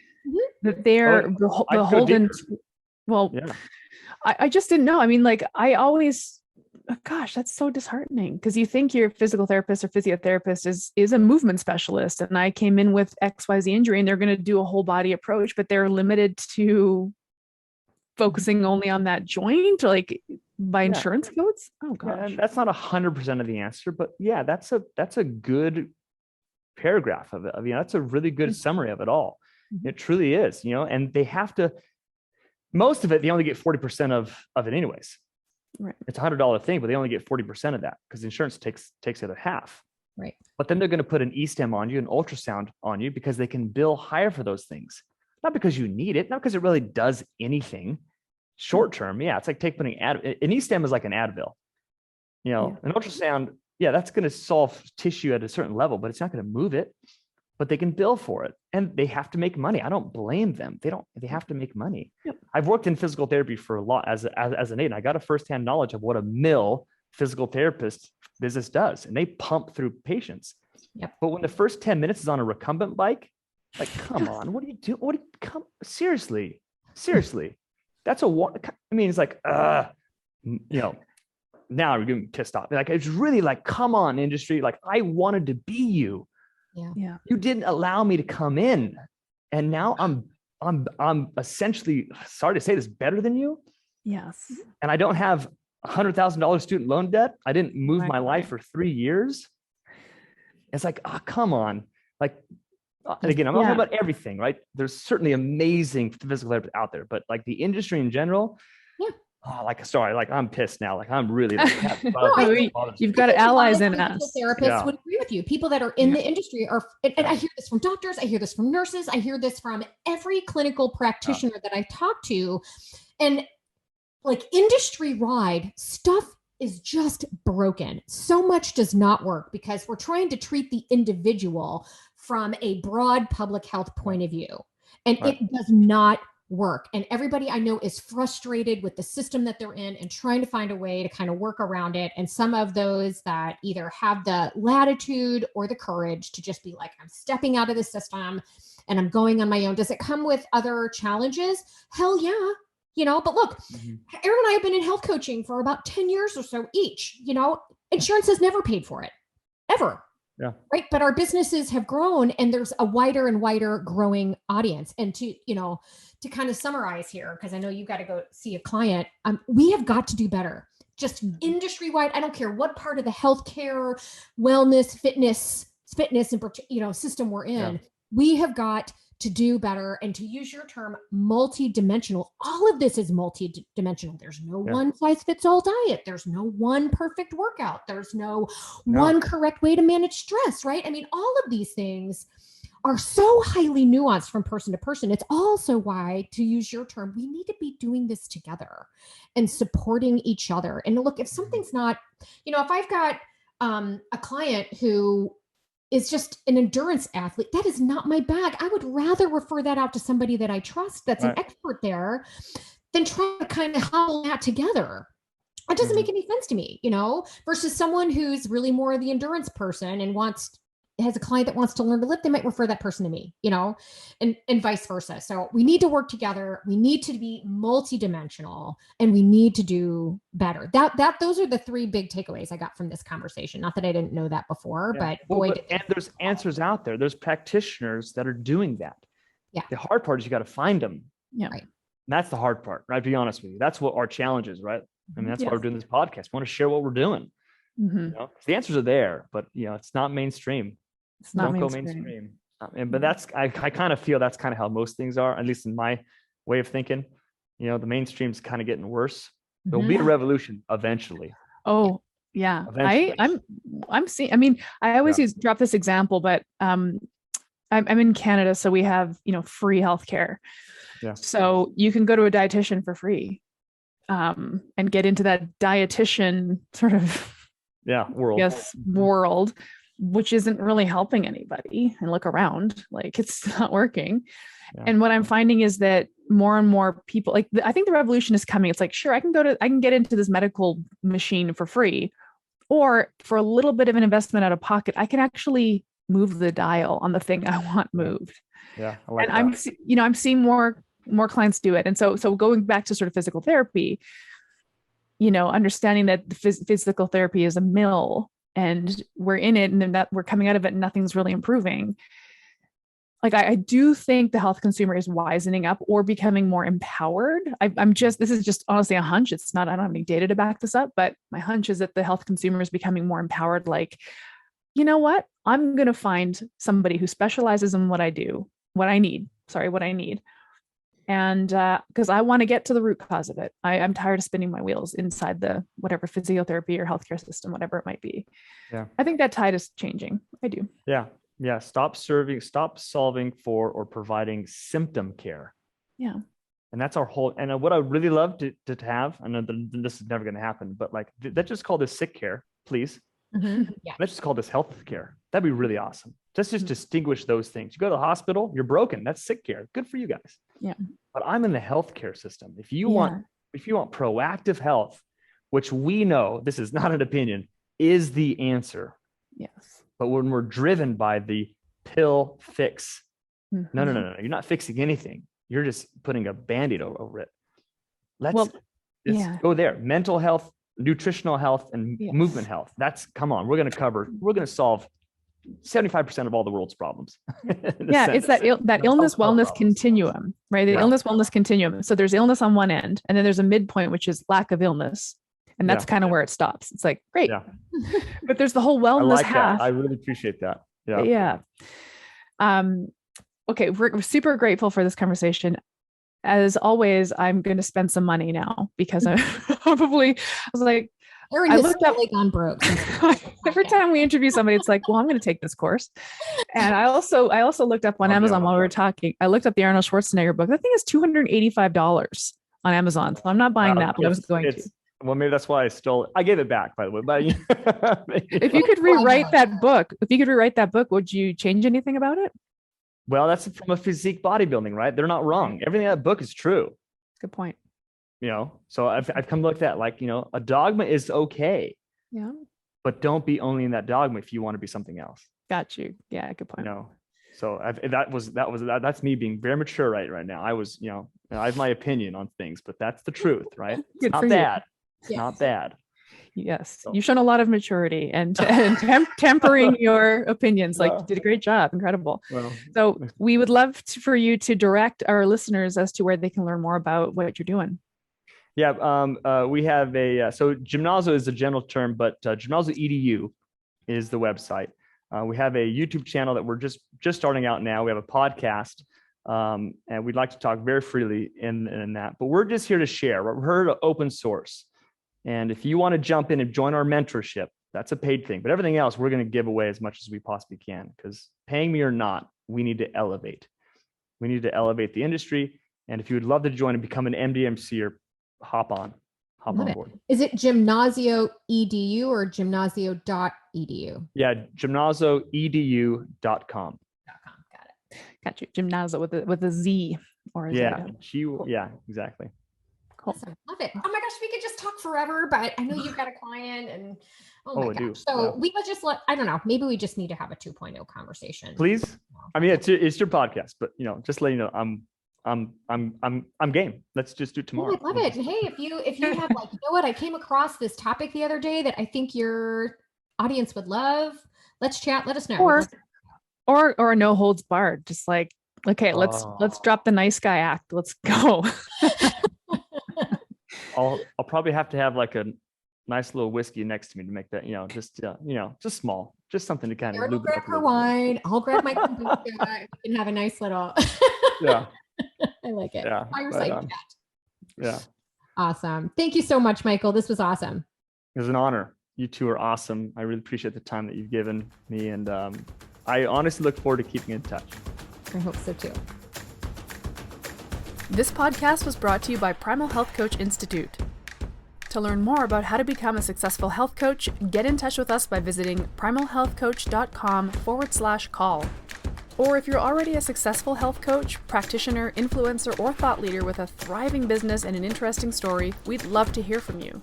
that they're beholden to, well, I just didn't know. I mean, like I always, gosh, that's so disheartening, because you think your physical therapist or physiotherapist is a movement specialist, and I came in with XYZ injury and they're going to do a whole body approach, but they're limited to focusing only on that joint, like by insurance codes. Oh gosh. And that's not 100% of the answer, but yeah, that's a good paragraph of it. I mean, that's a really good summary of it all. It truly is, you know, and they have to, most of it, they only get 40% of it anyways. Right. It's $100 thing, but they only get 40% of that because insurance takes the other half. Right. But then they're going to put an e-stem on you, an ultrasound on you, because they can bill higher for those things. Not because you need it, not because it really does anything. Short term, yeah, it's like putting an e-stem is like an Advil. You know, an ultrasound, yeah, that's going to solve tissue at a certain level, but it's not going to move it. But they can bill for it, and they have to make money. I don't blame them. They have to make money. Yep. I've worked in physical therapy for a lot as an aide, and I got a firsthand knowledge of what a mill physical therapist business does, and they pump through patients. Yep. But when the first 10 minutes is on a recumbent bike, like, come on, what are you doing? Seriously. That's it's like, you know, now I'm getting pissed off. Like, it's really like, come on, industry. Like, I wanted to be you. Yeah. You didn't allow me to come in. And now I'm essentially, sorry to say this, better than you. Yes. And I don't have $100,000 student loan debt. I didn't move my life for 3 years. It's like, oh, come on. Like, and again, I'm not talking about everything, right? There's certainly amazing physical therapists out there, but like the industry in general, I'm pissed now. Like, I'm really you've got allies in us. Therapists would agree with you. People that are in the industry are, and I hear this from doctors, I hear this from nurses, I hear this from every clinical practitioner that I talk to, and like industry-wide stuff is just broken. So much does not work because we're trying to treat the individual from a broad public health point of view, and it does not work. And everybody I know is frustrated with the system that they're in and trying to find a way to kind of work around it. And some of those that either have the latitude or the courage to just be like, I'm stepping out of the system and I'm going on my own. Does it come with other challenges? Hell yeah. You know, but look, Aaron and I have been in health coaching for about 10 years or so each. You know, insurance has never paid for it, ever. Yeah. Right. But our businesses have grown, and there's a wider and wider growing audience. And to kind of summarize here, because I know you've got to go see a client, we have got to do better. Just industry wide. I don't care what part of the healthcare, wellness, fitness, and system we're in. Yeah. We have got to do better, and to use your term, multi-dimensional. All of this is multi-dimensional. There's no one size fits all diet. There's no one perfect workout. There's no one correct way to manage stress, right? I mean, all of these things are so highly nuanced from person to person. It's also why, to use your term, we need to be doing this together and supporting each other. And look, if something's not, if I've got a client who is just an endurance athlete, that is not my bag. I would rather refer that out to somebody that I trust that's an expert there than try to kind of huddle that together. That doesn't make any sense to me, versus someone who's really more the endurance person and has a client that wants to learn to lift, they might refer that person to me, and vice versa. So we need to work together. We need to be multidimensional, and we need to do better. Those are the three big takeaways I got from this conversation. Not that I didn't know that before, but and there's answers out there. There's practitioners that are doing that. Yeah. The hard part is you got to find them. Yeah. Right. that's the hard part, right? To be honest with you, that's what our challenge is, right? I mean, that's why Yes. we're doing this podcast. We want to share what we're doing. Mhm. You know, 'cause the answers are there, but it's not mainstream. It's not Don't go mainstream. mainstream. But I kind of feel that's kind of how most things are, at least in my way of thinking. The mainstream's kind of getting worse. There'll be a revolution eventually. Oh, yeah. Eventually. I'm seeing, I mean, I always Yeah. drop this example, but I'm in Canada, so we have, free healthcare. Yeah. So you can go to a dietitian for free, and get into that dietitian sort of world, which isn't really helping anybody. And look around, like it's not working. Yeah. And what I'm finding is that more and more people, like I think the revolution is coming. It's like, sure, I can get into this medical machine for free, or for a little bit of an investment out of pocket, I can actually move the dial on the thing I want moved. Yeah, I like and that. I'm seeing more clients do it. And so going back to sort of physical therapy, understanding that the physical therapy is a mill and we're in it, and then that we're coming out of it and nothing's really improving. Like I do think the health consumer is wisening up or becoming more empowered. This is just honestly a hunch. It's not, I don't have any data to back this up, but my hunch is that the health consumer is becoming more empowered. Like, you know what? I'm going to find somebody who specializes in what I need. And because I want to get to the root cause of it. I'm tired of spinning my wheels inside the whatever physiotherapy or healthcare system, whatever it might be. Yeah. I think that tide is changing. I do. Yeah. Yeah. Stop solving for or providing symptom care. Yeah. And that's our whole, and what I would really love to have, I know this is never going to happen, but like, let's just call this sick care, please. Yeah. Let's just call this health care. That'd be really awesome. Just distinguish those things. You go to the hospital, you're broken. That's sick care. Good for you guys. Yeah. But I'm in the healthcare system. If you want proactive health, which we know, this is not an opinion, is the answer. Yes. But when we're driven by the pill fix, Mm-hmm. no, you're not fixing anything. You're just putting a Band-Aid over it. Let's go there. Mental health, nutritional health, and movement health. Come on. We're going to solve 75% of all the world's problems. It's that illness wellness continuum, right? The illness wellness continuum. So there's illness on one end, and then there's a midpoint, which is lack of illness. And that's kind of where it stops. It's like, great. Yeah. But there's the whole wellness half. I really appreciate that. Yeah. Yeah. Okay. We're super grateful for this conversation. As always, I'm going to spend some money now because I was like, Erin has totally gone broke. Every time we interview somebody, it's like, well, I'm going to take this course. And I also looked up on Amazon while we were talking. I looked up the Arnold Schwarzenegger book. That thing is $285 on Amazon. So I'm not buying that, but I was going to. Well, maybe that's why I gave it back, by the way. But if you could rewrite that book, would you change anything about it? Well, that's from a physique bodybuilding, right? They're not wrong. Everything in that book is true. Good point. So I've come to look at that like, a dogma is okay. Yeah. But don't be only in that dogma if you want to be something else. Got you. Yeah, good point. So that's me being very mature right now. I have my opinion on things, but that's the truth, right? It's not bad. It's not bad. Yes. You've shown a lot of maturity and tempering your opinions. Like, you did a great job. Incredible. Well, so we would love for you to direct our listeners as to where they can learn more about what you're doing. Yeah. We have so Gymnazo is the general term, but Gymnazo EDU is the website. We have a YouTube channel that we're just starting out now. We have a podcast, and we'd like to talk very freely in that. But we're just here to share. We're here to open source. And if you want to jump in and join our mentorship, that's a paid thing. But everything else, we're going to give away as much as we possibly can, because paying me or not, we need to elevate. We need to elevate the industry. And if you would love to join and become an MDMCer, hop on board. Is it Gymnazio EDU or Gymnazio.edu? Yeah, gymnazoedu.com. Got you. Gymnazo with a Z or a Z. Yeah, exactly. Cool. Awesome. Love it. Oh my gosh, we could just talk forever, but I know you've got a client and oh my gosh. So we would just I don't know, maybe we just need to have a 2.0 conversation. Please. I mean, it's your podcast, but just let you know, I'm game. Let's just do it tomorrow. Oh, I love it. Hey, if you have like, what, I came across this topic the other day that I think your audience would love. Let's chat. Let us know. Or no holds barred. Just like, Okay, let's drop the nice guy act. Let's go. I'll probably have to have like a nice little whiskey next to me to make that, just small, just something to kind of Erin will lube it grab up a her little bit. wine. I'll grab my kombucha. We can have a nice little. Yeah. I like it. Yeah. Fireside Right on. chat. Yeah. Awesome. Thank you so much, Michael. This was awesome. It was an honor. You two are awesome. I really appreciate the time that you've given me. And I honestly look forward to keeping in touch. I hope so too. This podcast was brought to you by Primal Health Coach Institute. To learn more about how to become a successful health coach, get in touch with us by visiting primalhealthcoach.com/call. Or if you're already a successful health coach, practitioner, influencer, or thought leader with a thriving business and an interesting story, we'd love to hear from you.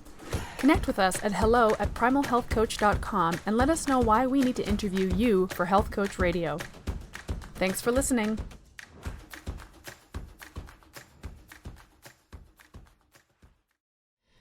Connect with us at hello@primalhealthcoach.com and let us know why we need to interview you for Health Coach Radio. Thanks for listening.